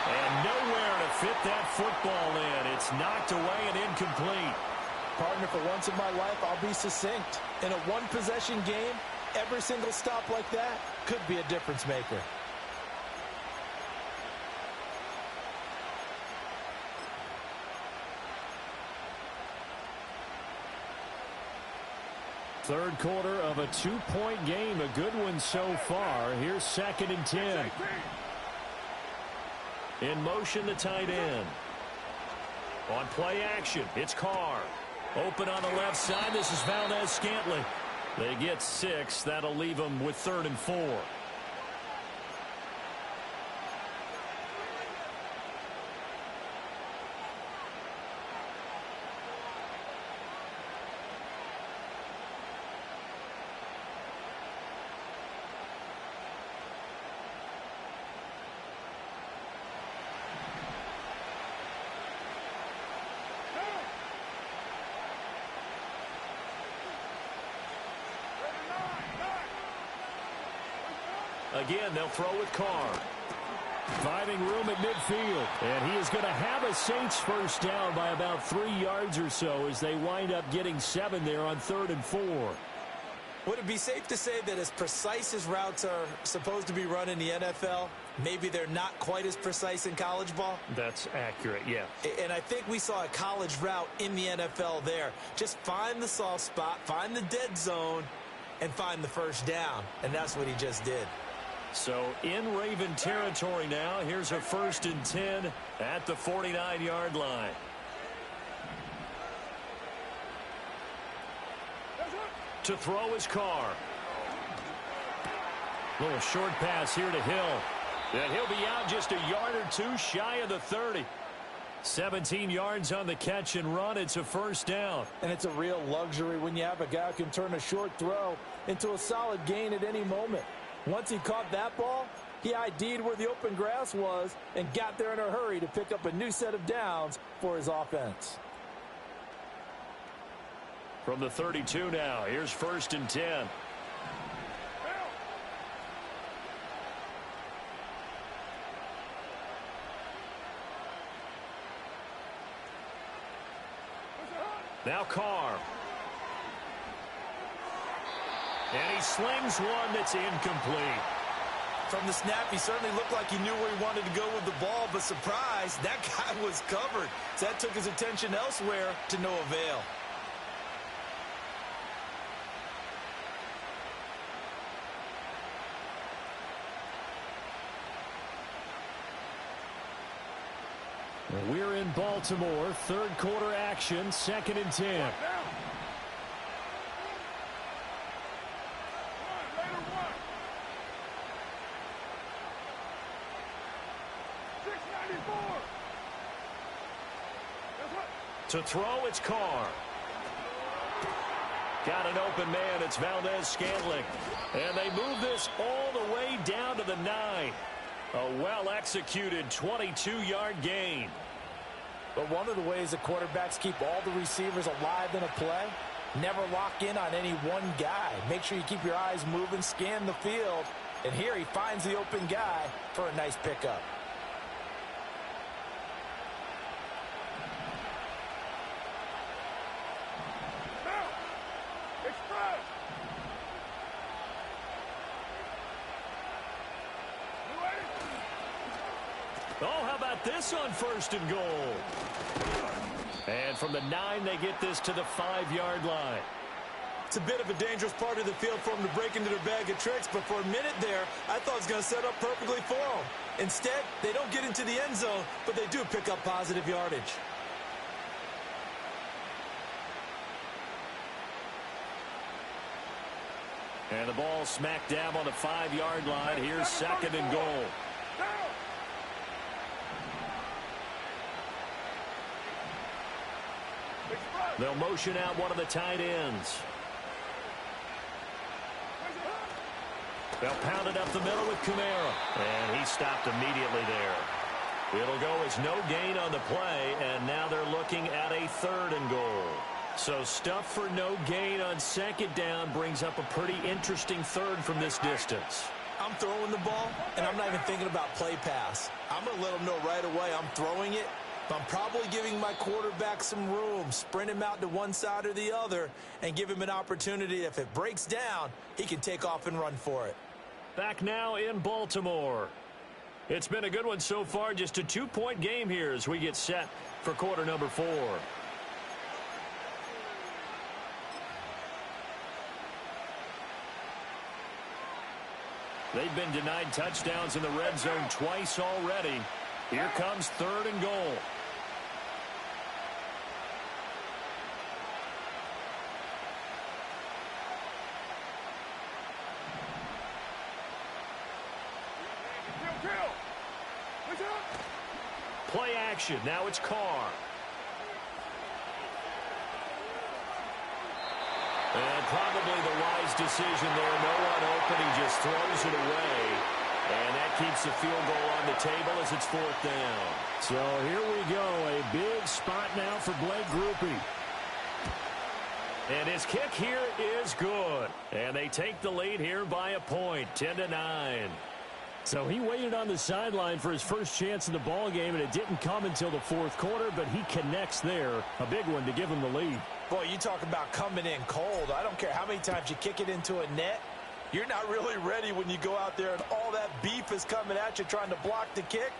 E: And nowhere to fit that football in. It's knocked away and incomplete.
F: Partner, for once in my life, I'll be succinct. In a one-possession game, every single stop like that could be a difference maker.
E: Third quarter of a 2-point game. A good one so far. Here's 2nd and 10. In motion, the tight end. On play action, it's Carr. Open on the left side. This is Valdez-Scantling. They get 6. That'll leave them with 3rd and 4. Again, they'll throw with Carr. Finding room at midfield. And he is going to have a Saints first down by about 3 yards or so as they wind up getting 7 there on 3rd and 4.
F: Would it be safe to say that as precise as routes are supposed to be run in the NFL, maybe they're not quite as precise in college ball?
E: That's accurate, yeah.
F: And I think we saw a college route in the NFL there. Just find the soft spot, find the dead zone, and find the first down. And that's what he just did.
E: So in Raven territory now. Here's a 1st and 10 at the 49-yard line. To throw is Carr. Little short pass here to Hill. And he'll be out just a yard or 2 shy of the 30. 17 yards on the catch and run. It's a first down.
F: And it's a real luxury when you have a guy who can turn a short throw into a solid gain at any moment. Once he caught that ball, he ID'd where the open grass was and got there in a hurry to pick up a new set of downs for his offense.
E: From the 32 now, here's 1st and 10. Now Carr. And he slings one that's incomplete.
F: From the snap, he certainly looked like he knew where he wanted to go with the ball, but surprise, that guy was covered. So that took his attention elsewhere to no avail.
E: We're in Baltimore, 3rd quarter action, 2nd and 10. To throw, it's Carr. Got an open man. It's Valdez-Scantling. And they move this all the way down to the 9. A well-executed 22-yard gain.
F: But one of the ways that quarterbacks keep all the receivers alive in a play, never lock in on any one guy. Make sure you keep your eyes moving, scan the field. And here he finds the open guy for a nice pickup.
E: Oh, how about this on 1st and goal? And from the 9, they get this to the 5-yard line.
F: It's a bit of a dangerous part of the field for them to break into their bag of tricks, but for a minute there, I thought it was going to set up perfectly for them. Instead, they don't get into the end zone, but they do pick up positive yardage.
E: And the ball smack dab on the 5-yard line. Here's 2nd and goal. They'll motion out one of the tight ends. They'll pound it up the middle with Kamara. And he stopped immediately there. It'll go as no gain on the play, and now they're looking at a 3rd and goal. So stuff for no gain on 2nd down brings up a pretty interesting 3rd from this distance.
F: I'm throwing the ball, and I'm not even thinking about play pass. I'm going to let them know right away I'm throwing it. But I'm probably giving my quarterback some room, sprint him out to one side or the other, and give him an opportunity. If it breaks down, he can take off and run for it.
E: Back now in Baltimore. It's been a good one so far. Just a 2-point game here as we get set for quarter number 4. They've been denied touchdowns in the red zone twice already. Here comes 3rd and goal. Play action. Now it's Carr. And probably the wise decision there. No one open. He just throws it away. And that keeps the field goal on the table as it's 4th down. So here we go. A big spot now for Blake Grupe. And his kick here is good. And they take the lead here by a point, 10-9. So he waited on the sideline for his first chance in the ball game, and it didn't come until the 4th quarter, but he connects there. A big one to give him the lead.
F: Boy, you talk about coming in cold. I don't care how many times you kick it into a net. You're not really ready when you go out there and all that beef is coming at you trying to block the kick.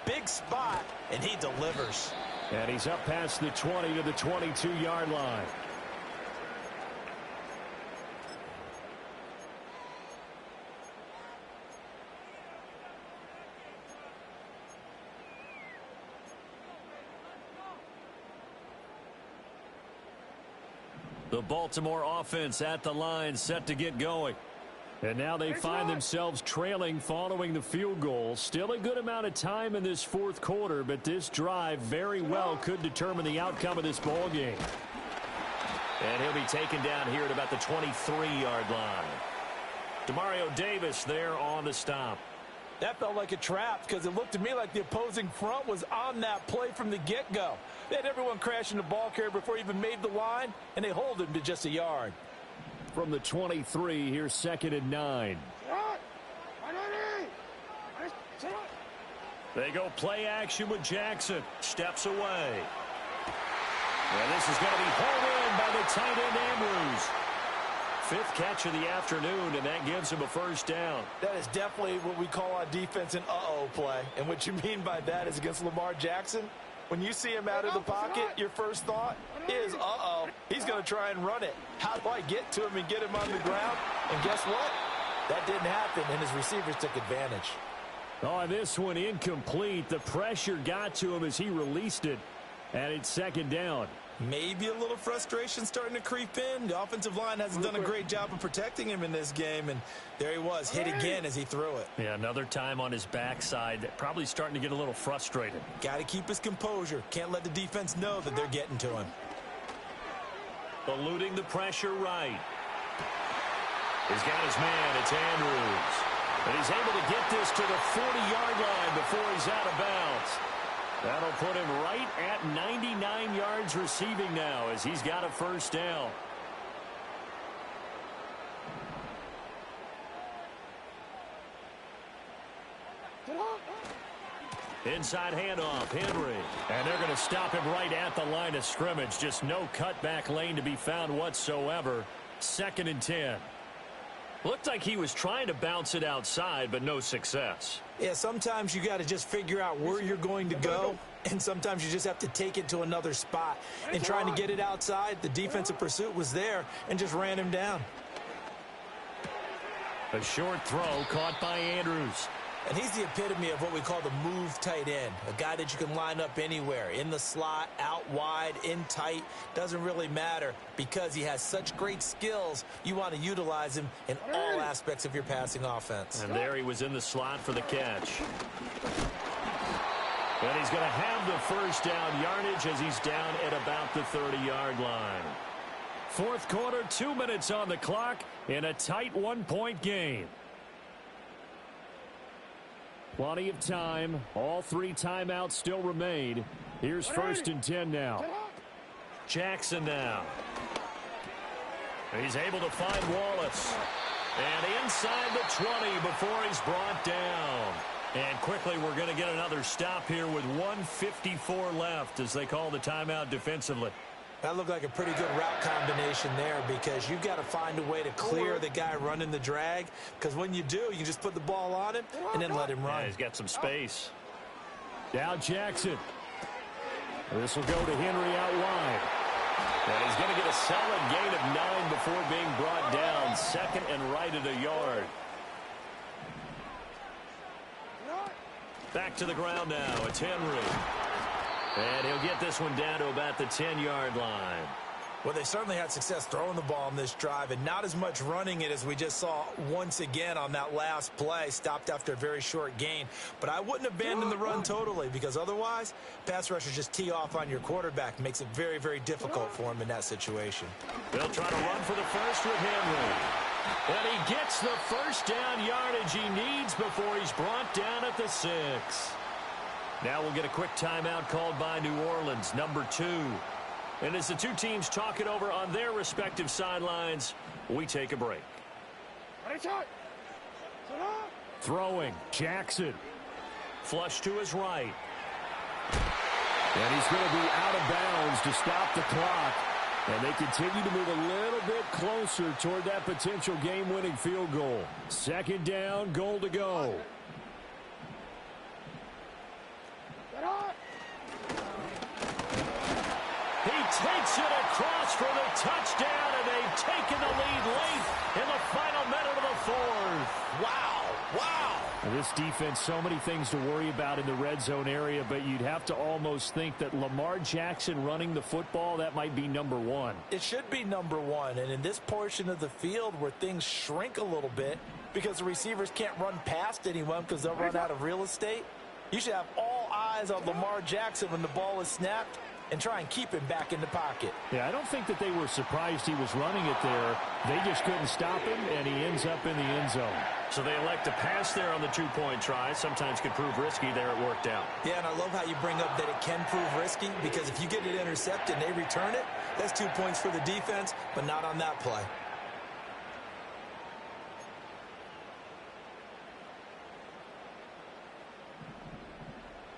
F: Big spot, and he delivers.
E: And he's up past the 20 to the 22-yard line. The Baltimore offense at the line, set to get going. And now they find themselves trailing following the field goal. Still a good amount of time in this 4th quarter, but this drive very well could determine the outcome of this ball game. And he'll be taken down here at about the 23-yard line. Demario Davis there on the stop.
F: That felt like a trap because it looked to me like the opposing front was on that play from the get-go. They had everyone crashing the ball carrier before he even made the line, and they hold him to just a yard.
E: From the 23, here's 2nd and 9. They go play action with Jackson. Steps away. And this is going to be hauled in by the tight end Andrews. 5th catch of the afternoon, and that gives him a first down.
F: That is definitely what we call on defense an uh-oh play. And what you mean by that is against Lamar Jackson, when you see him out of the pocket, your first thought is, uh-oh, he's going to try and run it. How do I get to him and get him on the ground? And guess what? That didn't happen, and his receivers took advantage.
E: Oh, this one incomplete. The pressure got to him as he released it, and it's 2nd down.
F: Maybe a little frustration starting to creep in. The offensive line hasn't done a great job of protecting him in this game, and there he was, hit again as he threw it.
E: Yeah, another time on his backside, probably starting to get a little frustrated.
F: Got to keep his composure. Can't let the defense know that they're getting to him.
E: Eluding the pressure right. He's got his man, it's Andrews. And he's able to get this to the 40-yard line before he's out of bounds. That'll put him right at 99 yards receiving now as he's got a first down. Inside handoff, Henry. And they're going to stop him right at the line of scrimmage. Just no cutback lane to be found whatsoever. 2nd and 10. Looked like he was trying to bounce it outside, but no success.
F: Yeah, sometimes you got to just figure out where you're going to go, and sometimes you just have to take it to another spot. And trying to get it outside, the defensive pursuit was there and just ran him down.
E: A short throw caught by Andrews.
F: And he's the epitome of what we call the move tight end, a guy that you can line up anywhere, in the slot, out wide, in tight, doesn't really matter because he has such great skills. You want to utilize him in all aspects of your passing offense.
E: And there he was in the slot for the catch. And he's going to have the first down yardage as he's down at about the 30-yard line. 4th quarter, 2 minutes on the clock in a tight 1-point game. Plenty of time. All 3 timeouts still remain. Here's 1st and 10 now. Jackson now. He's able to find Wallace. And inside the 20 before he's brought down. And quickly we're going to get another stop here with 1:54 left as they call the timeout defensively.
F: That looked like a pretty good route combination there because you've got to find a way to clear the guy running the drag, because when you do, you just put the ball on him and then let him run.
E: Yeah, he's got some space. Now Jackson. This will go to Henry out wide. And he's going to get a solid gain of 9 before being brought down. 2nd and right at a yard. Back to the ground now. It's Henry. And he'll get this one down to about the 10-yard line.
F: Well, they certainly had success throwing the ball on this drive and not as much running it as we just saw once again on that last play. Stopped after a very short gain. But I wouldn't abandon the run totally because otherwise, pass rushers just tee off on your quarterback. Makes it very, very difficult for him in that situation.
E: They'll try to run for the first with Henry. And he gets the first down yardage he needs before he's brought down at the 6. Now we'll get a quick timeout called by New Orleans, number 2. And as the two teams talk it over on their respective sidelines, we take a break. Throwing, Jackson. Flush to his right.
G: And he's going to be out of bounds to stop the clock. And they continue to move a little bit closer toward that potential game-winning field goal. Second down, goal to go.
E: He takes it across for the touchdown, and they've taken the lead late in the final minute of the 4th.
F: Wow, wow.
G: This defense, so many things to worry about in the red zone area, but you'd have to almost think that Lamar Jackson running the football, that might be number 1.
F: It should be number 1, and in this portion of the field where things shrink a little bit because the receivers can't run past anyone because they'll run out of real estate, you should have all eyes on Lamar Jackson when the ball is snapped and try and keep him back in the pocket.
G: Yeah, I don't think that they were surprised he was running it there. They just couldn't stop him, and he ends up in the end zone.
E: So they elect to pass there on the 2-point try. Sometimes could prove risky. There it worked out.
F: Yeah, and I love how you bring up that it can prove risky because if you get it intercepted and they return it, that's 2 points for the defense, but not on that play.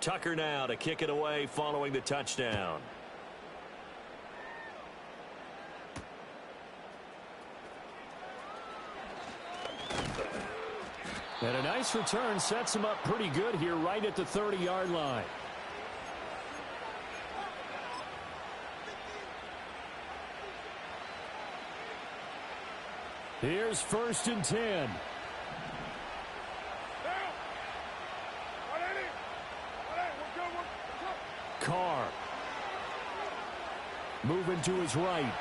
E: Tucker now to kick it away following the touchdown.
G: And a nice return sets him up pretty good here right at the 30-yard line. Here's 1st and 10. Carr. Moving to his right.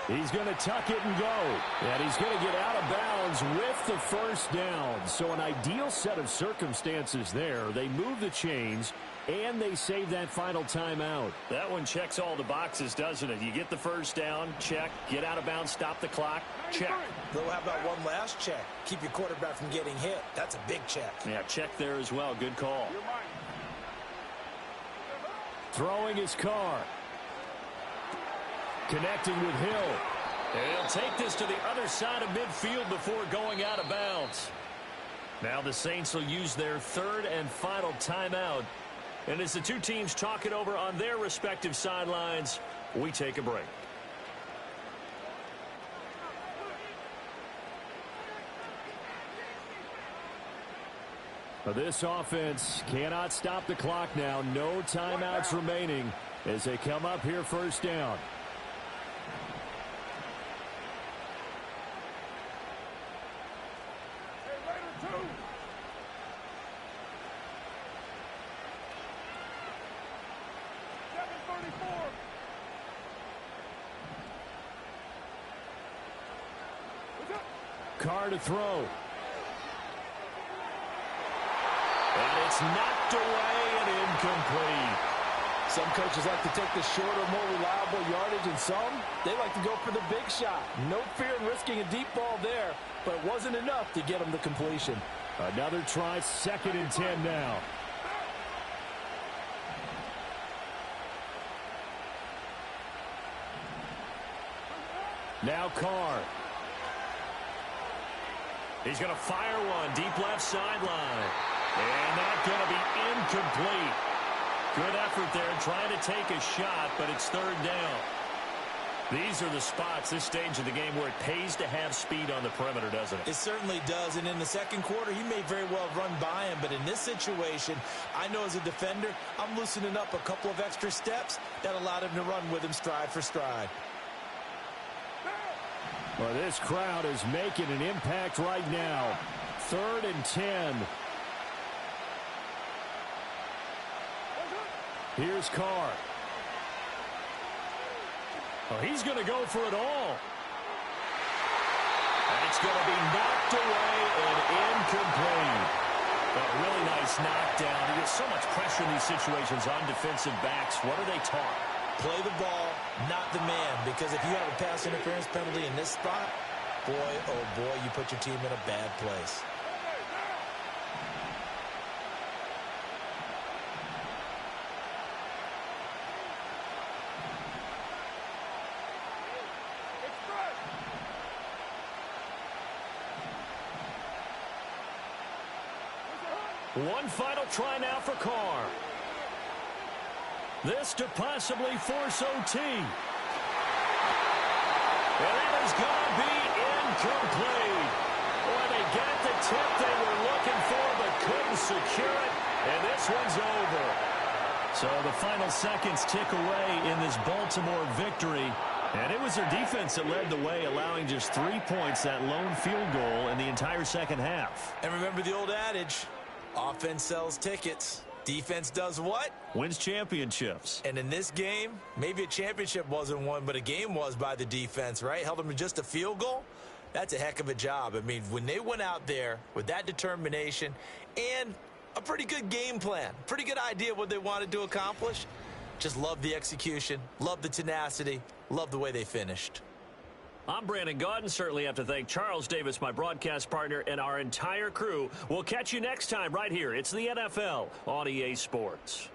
G: He's going to tuck it and go. And he's going to get out of bounds with the first down. So an ideal set of circumstances there. They move the chains, and they save that final timeout.
E: That one checks all the boxes, doesn't it? You get the first down, check. Get out of bounds, stop the clock, check.
F: Though how about one last check? Keep your quarterback from getting hit. That's a big check.
E: Yeah, check there as well. Good call.
G: Throwing his Carr. Connecting with Hill.
E: And he'll take this to the other side of midfield before going out of bounds. Now the Saints will use their 3rd and final timeout. And as the two teams talk it over on their respective sidelines, we take a break.
G: This offense cannot stop the clock now. No timeouts remaining as they come up here 1st down. Carr to throw.
E: And it's knocked away and incomplete.
F: Some coaches like to take the shorter, more reliable yardage, and some, they like to go for the big shot. No fear in risking a deep ball there, but it wasn't enough to get them the completion.
G: Another try, 2nd and 10 now. Now Carr.
E: He's going to fire one deep left sideline. And that's going to be incomplete. Good effort there trying to take a shot, but it's 3rd down. These are the spots, this stage of the game, where it pays to have speed on the perimeter, doesn't it?
F: It certainly does, and in the second quarter, he may very well run by him, but in this situation, I know as a defender, I'm loosening up a couple of extra steps that allowed him to run with him stride for stride.
G: Well, this crowd is making an impact right now. 3rd and 10. Here's Carr.
E: Oh, he's going to go for it all. And it's going to be knocked away and incomplete. A really nice knockdown. He gets so much pressure in these situations on defensive backs. What are they taught?
F: Play the ball, not the man. Because if you have a pass interference penalty in this spot, boy, oh boy, you put your team in a bad place.
E: One final try now for Carr. This to possibly force OT. And that is going to be incomplete. Boy, they got the tip they were looking for but couldn't secure it. And this one's over. So the final seconds tick away in this Baltimore victory. And it was their defense that led the way, allowing just 3 points, that lone field goal in the entire second half.
F: And remember the old adage, offense sells tickets. Defense does what?
E: Wins championships.
F: And in this game, maybe a championship wasn't won, but a game was by the defense, right? Held them to just a field goal. That's a heck of a job. I mean, when they went out there with that determination and a pretty good game plan, pretty good idea of what they wanted to accomplish, just love the execution, love the tenacity, love the way they finished.
E: I'm Brandon Gaudin. Certainly have to thank Charles Davis, my broadcast partner, and our entire crew. We'll catch you next time right here. It's the NFL on EA Sports.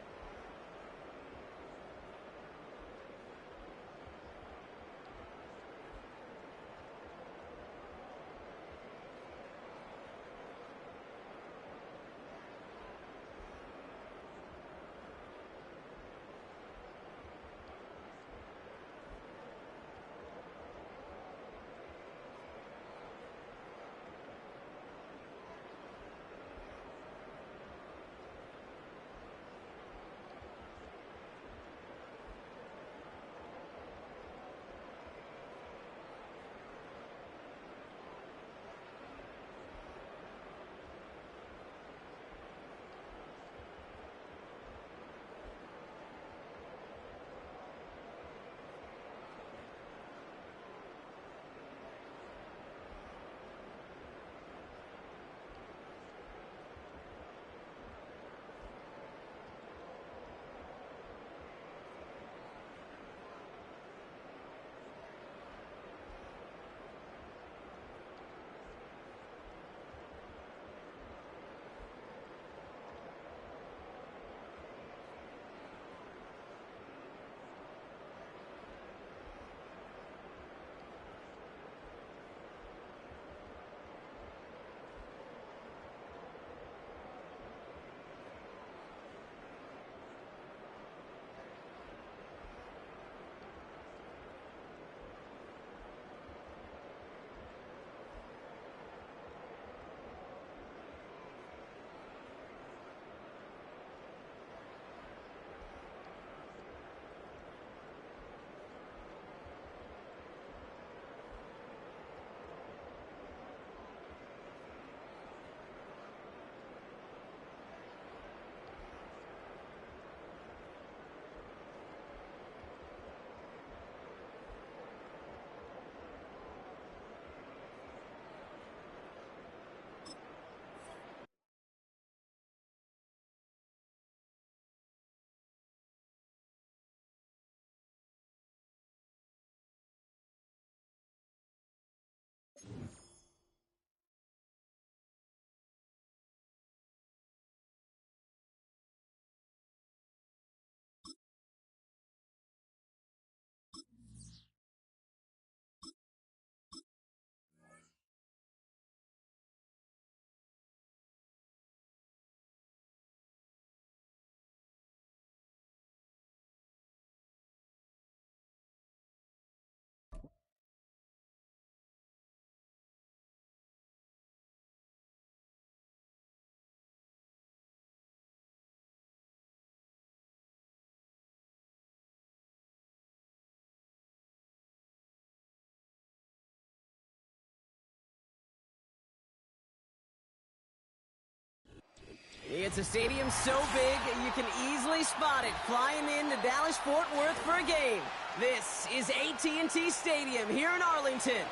C: It's a stadium so big you can easily spot it flying into Dallas-Fort Worth for a game. This is AT&T Stadium here in Arlington.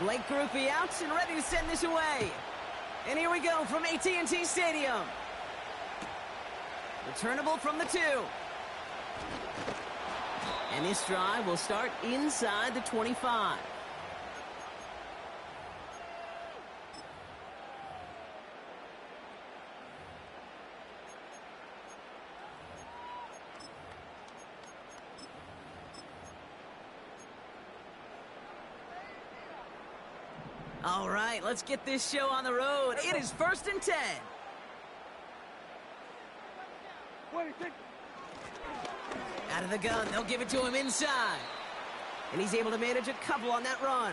C: Blake Grupe out and ready to send this away. And here we go from AT&T Stadium. Returnable from the 2. And this drive will start inside the 25. All right, let's get this show on the road. It is 1st and 10. Out of the gun, they'll give it to him inside. And he's able to manage a couple on that run.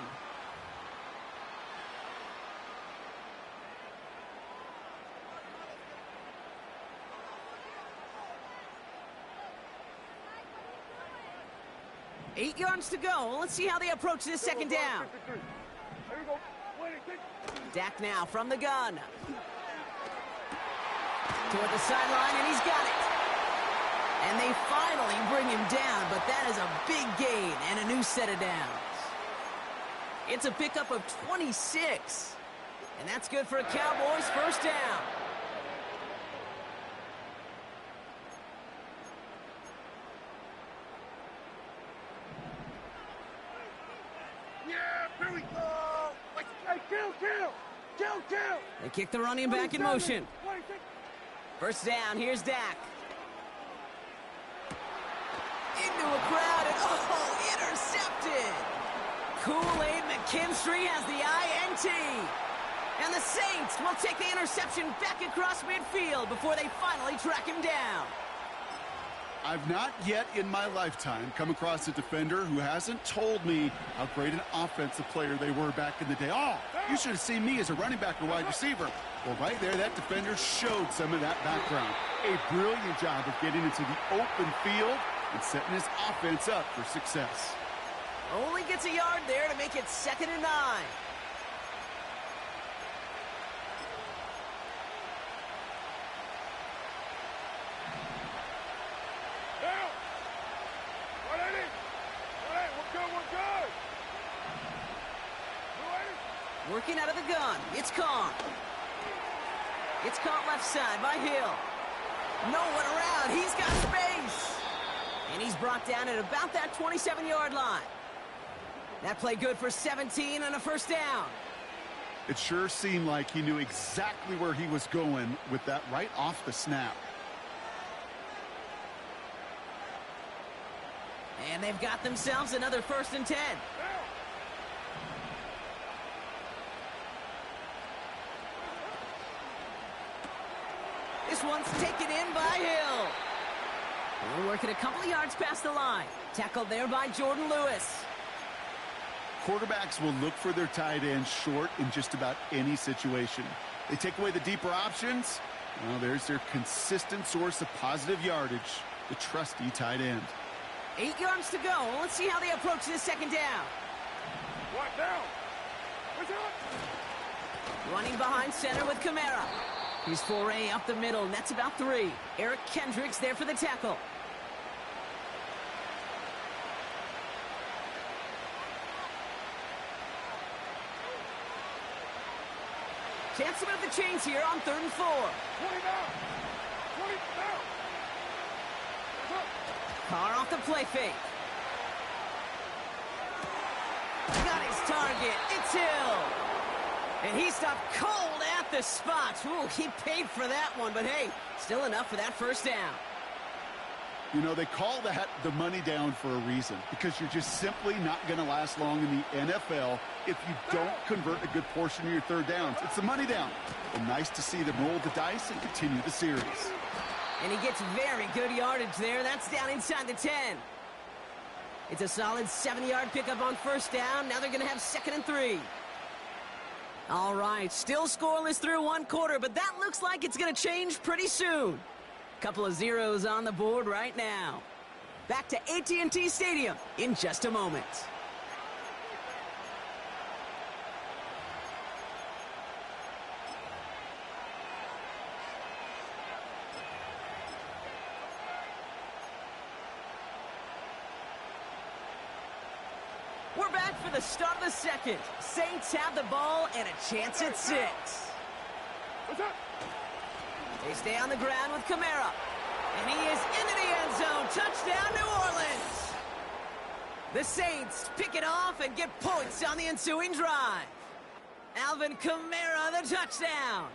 C: Eight yards to go. Let's see how they approach this second down. Dak now from the gun. Toward the sideline, and he's got it. And they finally bring him down, but that is a big gain and a new set of downs. It's a pickup of 26. And that's good for a Cowboys first down. They kick the running back in motion. First down, here's Dak. Into a crowd, and intercepted! Kool-Aid McKinstry has the INT. And the Saints will take the interception back across midfield before they finally track him down.
D: I've not yet in my lifetime come across a defender who hasn't told me how great an offensive player they were back in the day. Oh, you should have seen me as a running back or wide receiver. Well, right there, that defender showed some of that background. A brilliant job of getting into the open field and setting his offense up for success.
C: Only gets a yard there to make it 2nd and 9. Working out of the gun. It's Kong. It's caught left side by Hill. No one around. He's got space. And he's brought down at about that 27-yard line. That play good for 17 and a first down.
D: It sure seemed like he knew exactly where he was going with that right off the snap.
C: And they've got themselves another 1st and 10. This one's taken in by Hill. We're working a couple of yards past the line. Tackled there by Jordan Lewis.
D: Quarterbacks will look for their tight end short in just about any situation. They take away the deeper options. Well, there's their consistent source of positive yardage, the trusty tight end.
C: 8 yards to go. Let's see how they approach this second down.
H: What now? What's up?
C: Running behind center with Kamara. He's foray up the middle, and that's about 3. Eric Kendricks there for the tackle. Chance to move the chains here on 3rd and 4.
H: 20 down. 20 down.
C: Carr off the play fake. Got his target. It's Hill. And he stopped cold at the spot. Ooh, he paid for that one, but hey, still enough for that first down.
D: You know, they call that the money down for a reason, because you're just simply not going to last long in the NFL if you don't convert a good portion of your third downs. It's the money down. And nice to see them roll the dice and continue the series.
C: And he gets very good yardage there. That's down inside the 10. It's a solid 7-yard pickup on first down. Now they're going to have 2nd and 3. All right, still scoreless through one quarter, but that looks like it's going to change pretty soon. Couple of zeros on the board right now. Back to AT&T Stadium in just a moment. We're back for the start of the second. Saints have the ball and a chance at 6.
H: What's up?
C: They stay on the ground with Kamara. And he is into the end zone. Touchdown, New Orleans. The Saints pick it off and get points on the ensuing drive. Alvin Kamara, the touchdown.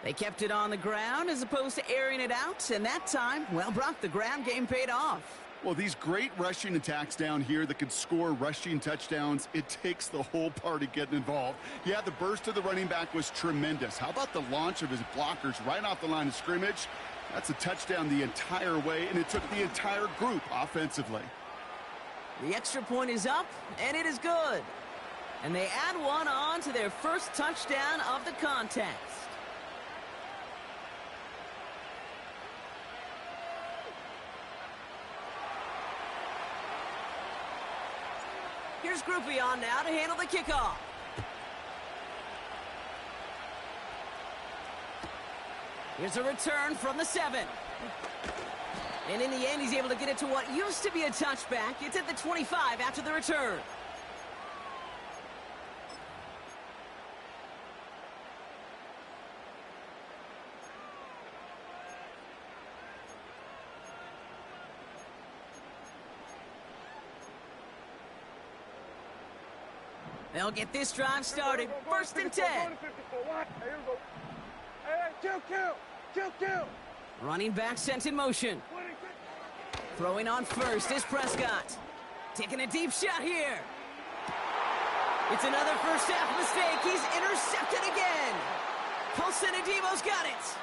C: They kept it on the ground as opposed to airing it out. And that time, well, Brock, the ground game paid off.
D: Well, these great rushing attacks down here that can score rushing touchdowns, it takes the whole party getting involved. Yeah, the burst of the running back was tremendous. How about the launch of his blockers right off the line of scrimmage? That's a touchdown the entire way, and it took the entire group offensively.
C: The extra point is up, and it is good. And they add one on to their first touchdown of the contest. Here's Groupie on now to handle the kickoff. Here's a return from the 7. And in the end, he's able to get it to what used to be a touchback. It's at the 25 after the return. They'll get this drive started. First and 10.
H: Hey, here we go. Hey, kill.
C: Running back sent in motion. Throwing on first is Prescott. Taking a deep shot here. It's another first half mistake. He's intercepted again. Paulson Adebo's got it.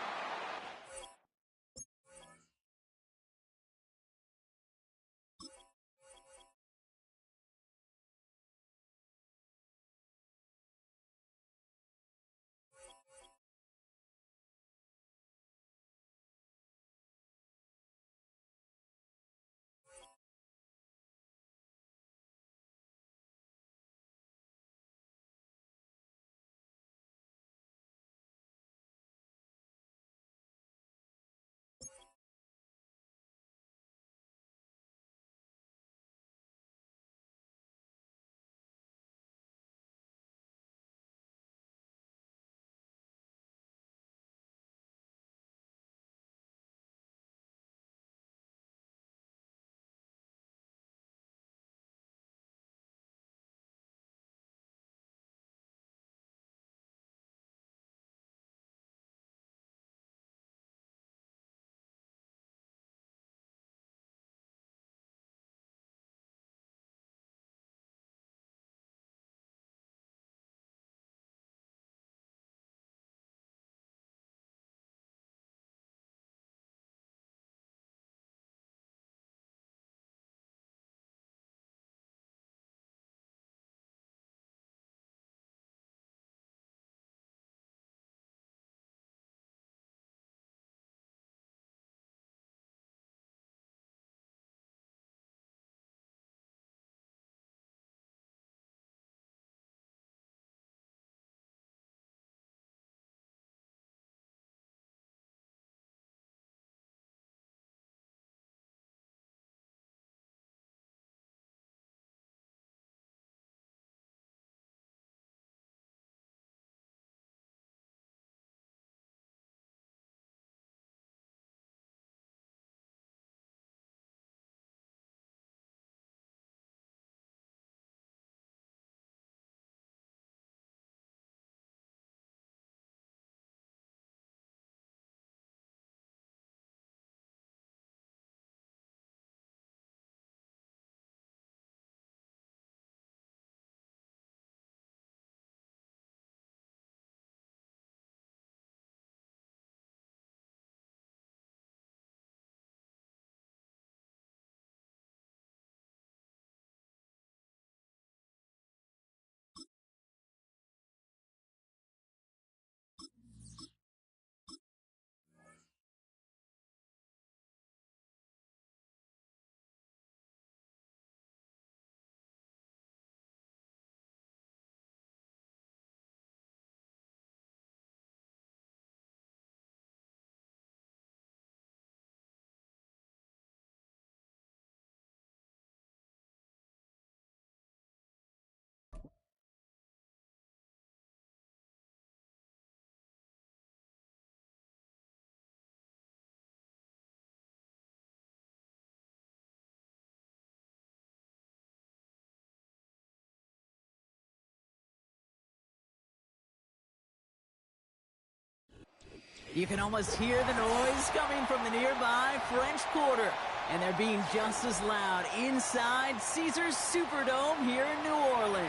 C: You can almost hear the noise coming from the nearby French Quarter. And they're being just as loud inside Caesars Superdome here in New Orleans.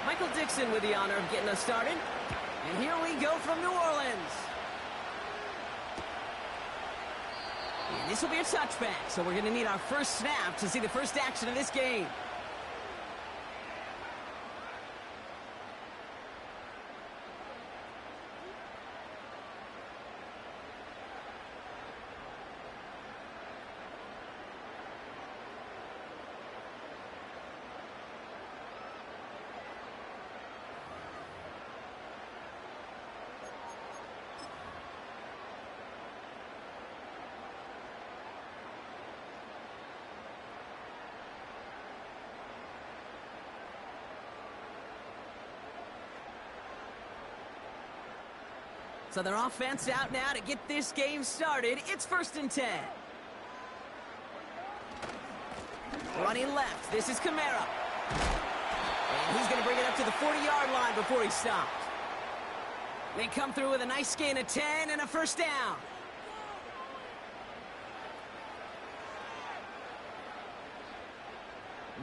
C: Michael Dixon with the honor of getting us started. And here we go from New Orleans. And this will be a touchback, so we're going to need our first snap to see the first action of this game. So their offense out now to get this game started. It's 1st and 10. Running left. This is Kamara. And he's going to bring it up to the 40-yard line before he stopped. They come through with a nice gain of 10 and a first down.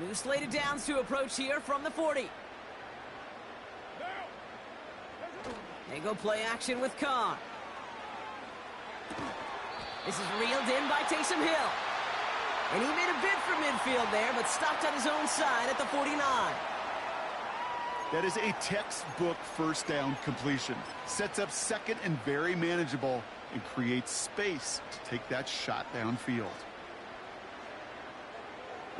C: New slated downs to approach here from the 40. They go play action with Khan. This is reeled in by Taysom Hill. And he made a bid for midfield there, but stopped on his own side at the 49.
D: That is a textbook first down completion. Sets up second and very manageable and creates space to take that shot downfield.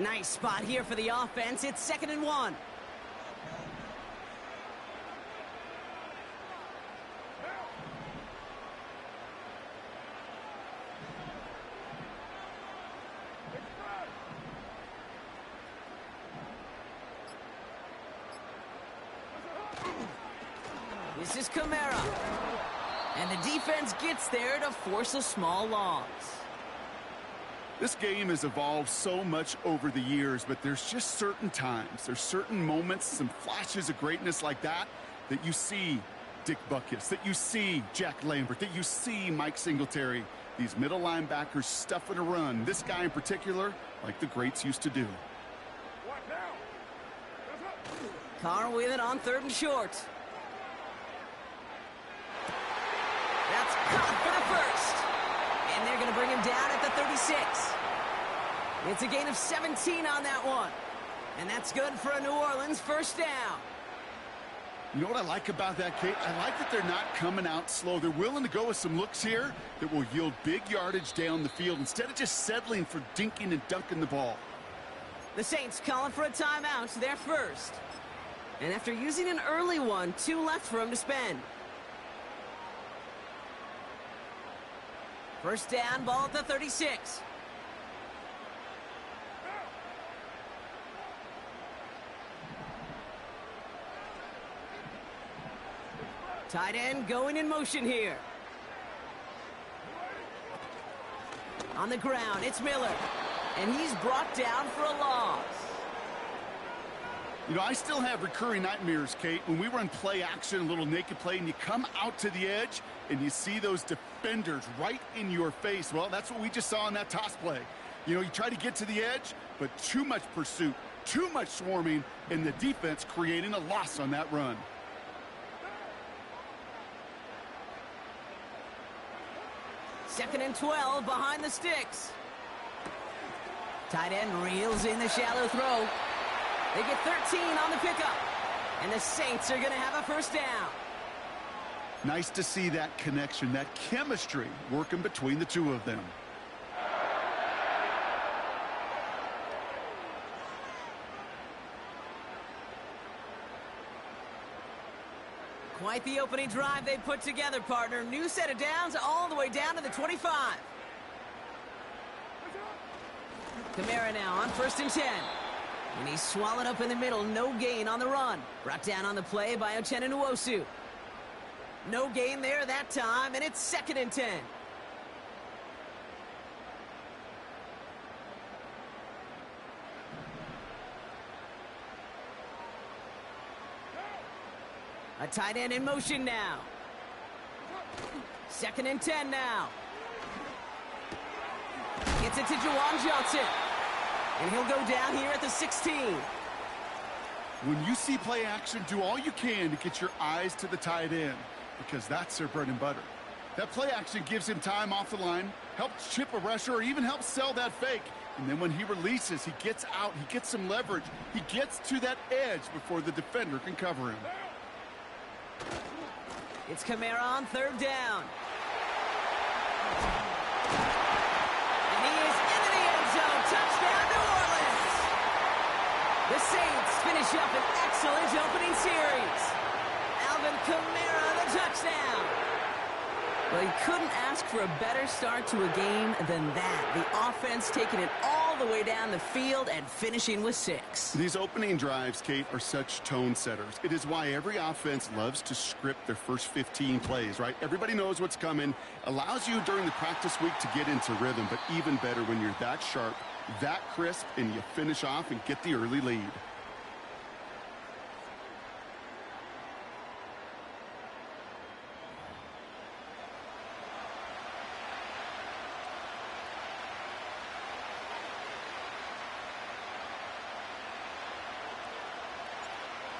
C: Nice spot here for the offense. It's 2nd and 1. This is Kamara. And the defense gets there to force a small loss.
D: This game has evolved so much over the years, but there's just certain times, there's certain moments, some flashes of greatness like that you see Dick Butkus, that you see Jack Lambert, that you see Mike Singletary. These middle linebackers stuffing a run. This guy in particular, like the greats used to do.
C: Carr with it on 3rd and short. That's caught for the first. And they're going to bring him down at the 36. It's a gain of 17 on that one. And that's good for a New Orleans first down.
D: You know what I like about that, Kate? I like that they're not coming out slow. They're willing to go with some looks here that will yield big yardage down the field instead of just settling for dinking and dunking the ball.
C: The Saints calling for a timeout. They're first. And after using an early one, 2 left for him to spend. First down, ball at the 36. Tight end going in motion here. On the ground, it's Miller. And he's brought down for a loss.
D: You know, I still have recurring nightmares, Kate, when we run play action, a little naked play, and you come out to the edge, and you see those defenders right in your face. Well, that's what we just saw in that toss play. You know, you try to get to the edge, but too much pursuit, too much swarming, and the defense creating a loss on that run.
C: Second and 12 behind the sticks. Tight end reels in the shallow throw. They get 13 on the pickup. And the Saints are going to have a first down.
D: Nice to see that connection, that chemistry working between the two of them.
C: Quite the opening drive they put together, partner. New set of downs all the way down to the 25. Kamara now on 1st and 10. And he's swallowed up in the middle. No gain on the run. Brought down on the play by Uchenna Nwosu. No gain there that time, and it's 2nd and 10. A tight end in motion now. 2nd and 10 now. Gets it to Juwan Johnson. And he'll go down here at the 16.
D: When you see play action, do all you can to get your eyes to the tight end, because that's their bread and butter. That play action gives him time off the line, helps chip a rusher, or even helps sell that fake. And then when he releases, he gets out, he gets some leverage. He gets to that edge before the defender can cover him.
C: It's Kamara on 3rd down. And he is into the end zone. Touchdown, New Orleans. The Saints finish up an excellent opening series. Alvin Kamara, the touchdown. Well, you couldn't ask for a better start to a game than that. The offense taking it all the way down the field and finishing with 6.
D: These opening drives, Kate, are such tone setters. It is why every offense loves to script their first 15 plays, right? Everybody knows what's coming. Allows you during the practice week to get into rhythm, but even better when you're that sharp, that crisp, and you finish off and get the early lead.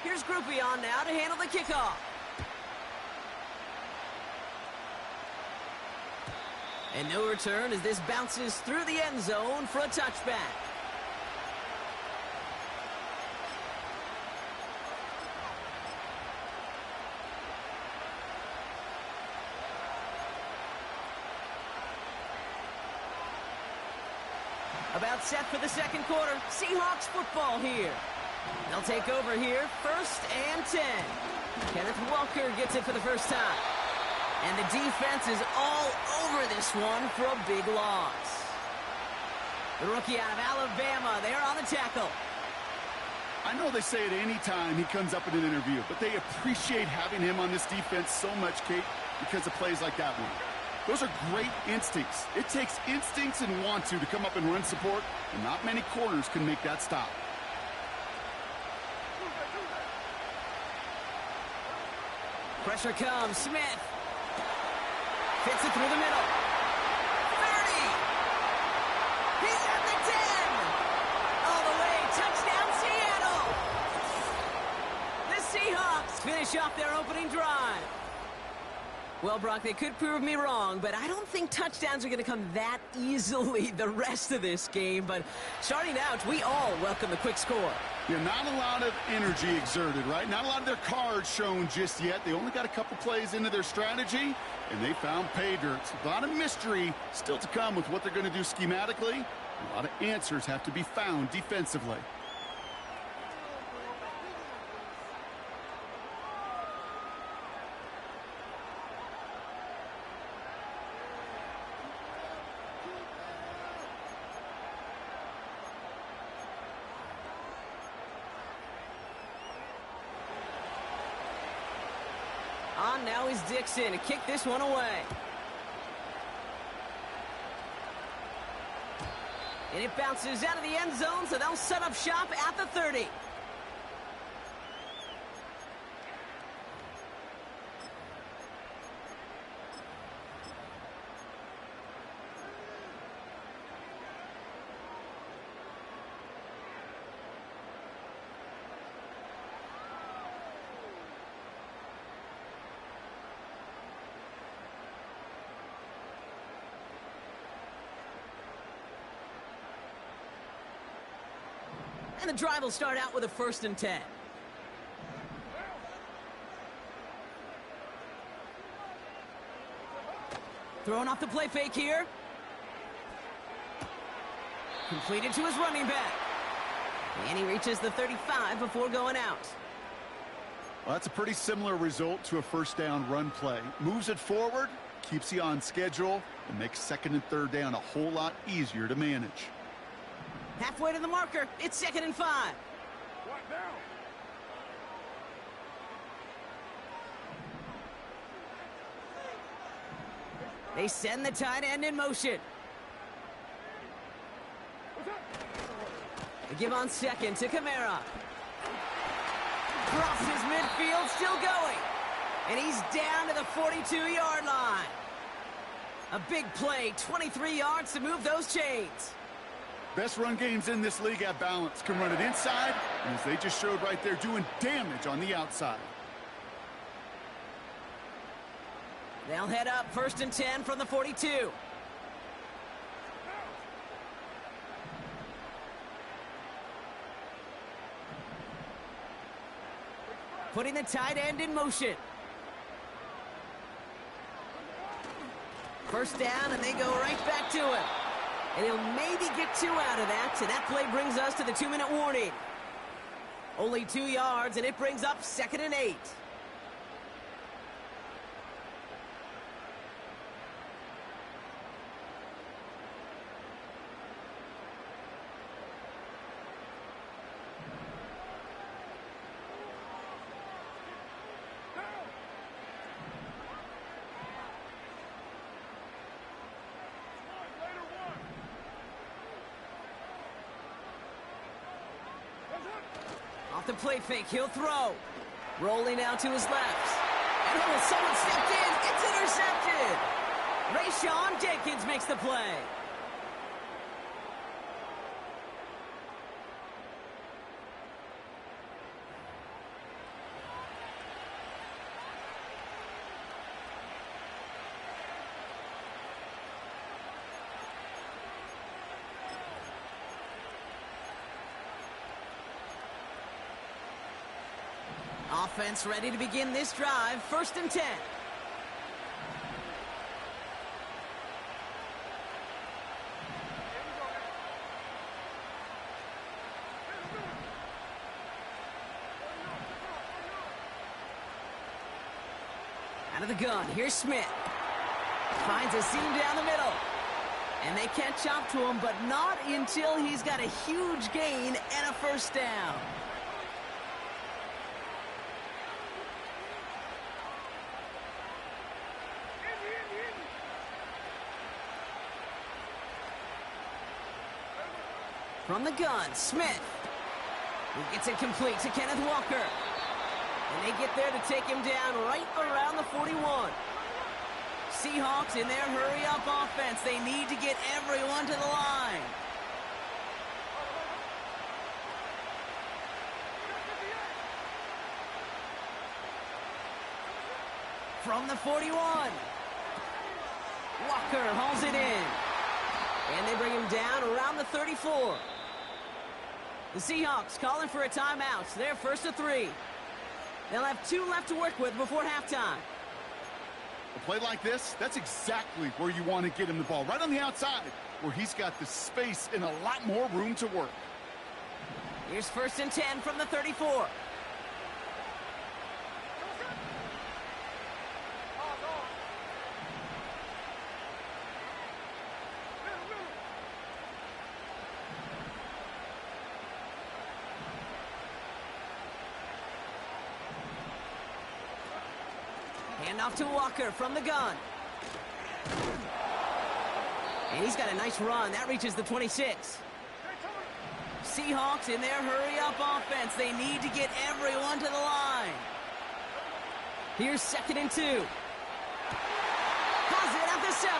C: Here's Groupie on now to handle the kickoff. And no return as this bounces through the end zone for a touchback. About set for the 2nd quarter. Seahawks football here. They'll take over here, 1st and 10. Kenneth Walker gets it for the first time. And the defense is all over this one for a big loss. The rookie out of Alabama, they're on the tackle.
D: I know they say it any time he comes up in an interview, but they appreciate having him on this defense so much, Kate, because of plays like that one. Those are great instincts. It takes instincts and want to come up and run support, and not many corners can make that stop.
C: Pressure comes. Smith fits it through the middle. 30. He's at the 10. All the way. Touchdown, Seattle. The Seahawks finish off their opening drive. Well, Brock, they could prove me wrong, but I don't think touchdowns are going to come that easily the rest of this game. But starting out, we all welcome the quick score.
D: Yeah, not a lot of energy exerted, right? Not a lot of their cards shown just yet. They only got a couple plays into their strategy, and they found pay dirt. A lot of mystery still to come with what they're going to do schematically. A lot of answers have to be found defensively.
C: On now is Dixon to kick this one away. And it bounces out of the end zone, so they'll set up shop at the 30. And the drive will start out with a 1st and 10. Throwing off the play fake here. Completed to his running back. And he reaches the 35 before going out.
D: Well, that's a pretty similar result to a 1st down run play. Moves it forward, keeps you on schedule, and makes 2nd and 3rd down a whole lot easier to manage.
C: Halfway to the marker. It's 2nd and 5.
H: What down?
C: They send the tight end in motion. They give on 2nd to Kamara. Crosses midfield, still going. And he's down to the 42-yard line. A big play, 23 yards to move those chains.
D: Best run games in this league at balance. Can run it inside, and as they just showed right there, doing damage on the outside.
C: They'll head up 1st and 10 from the 42. Putting the tight end in motion. 1st down, and they go right back to him. And he'll maybe get 2 out of that, so that play brings us to the 2-minute warning. Only 2 yards, and it brings up 2nd and 8. Off the play fake, he'll throw. Rolling out to his left. And oh, someone stepped in. It's intercepted. Rayshon Jenkins makes the play. Offense ready to begin this drive. 1st and 10. Out of the gun, here's Smith. Finds a seam down the middle. And they can't chop to him, but not until he's got a huge gain and a 1st down. From the gun, Smith. He gets it complete to Kenneth Walker. And they get there to take him down right around the 41. Seahawks in their hurry-up offense. They need to get everyone to the line. From the 41. Walker hauls it in. And they bring him down around the 34. The Seahawks calling for a timeout. They're 1st and 3. They'll have 2 left to work with before halftime.
D: A play like this, that's exactly where you want to get him the ball. Right on the outside, where he's got the space and a lot more room to work.
C: Here's 1st and 10 from the 34. Handoff to Walker from the gun. And he's got a nice run. That reaches the 26. Seahawks in their hurry-up offense. They need to get everyone to the line. Here's 2nd and 2. Pause it at the 7.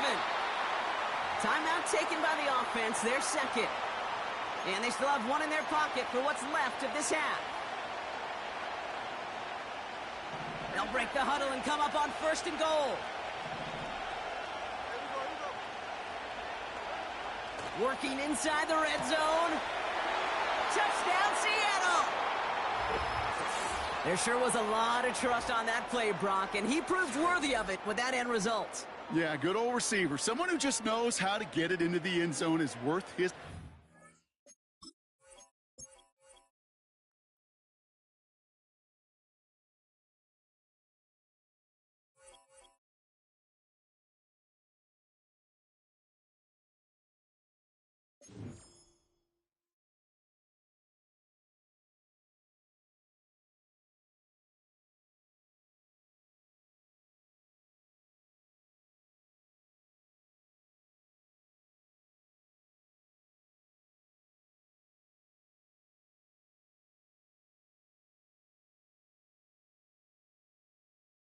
C: Timeout taken by the offense. They're 2nd. And they still have 1 in their pocket for what's left of this half. They'll break the huddle and come up on 1st and goal. Working inside the red zone. Touchdown, Seattle! There sure was a lot of trust on that play, Brock, and he proved worthy of it with that end result.
D: Yeah, good old receiver. Someone who just knows how to get it into the end zone is worth his...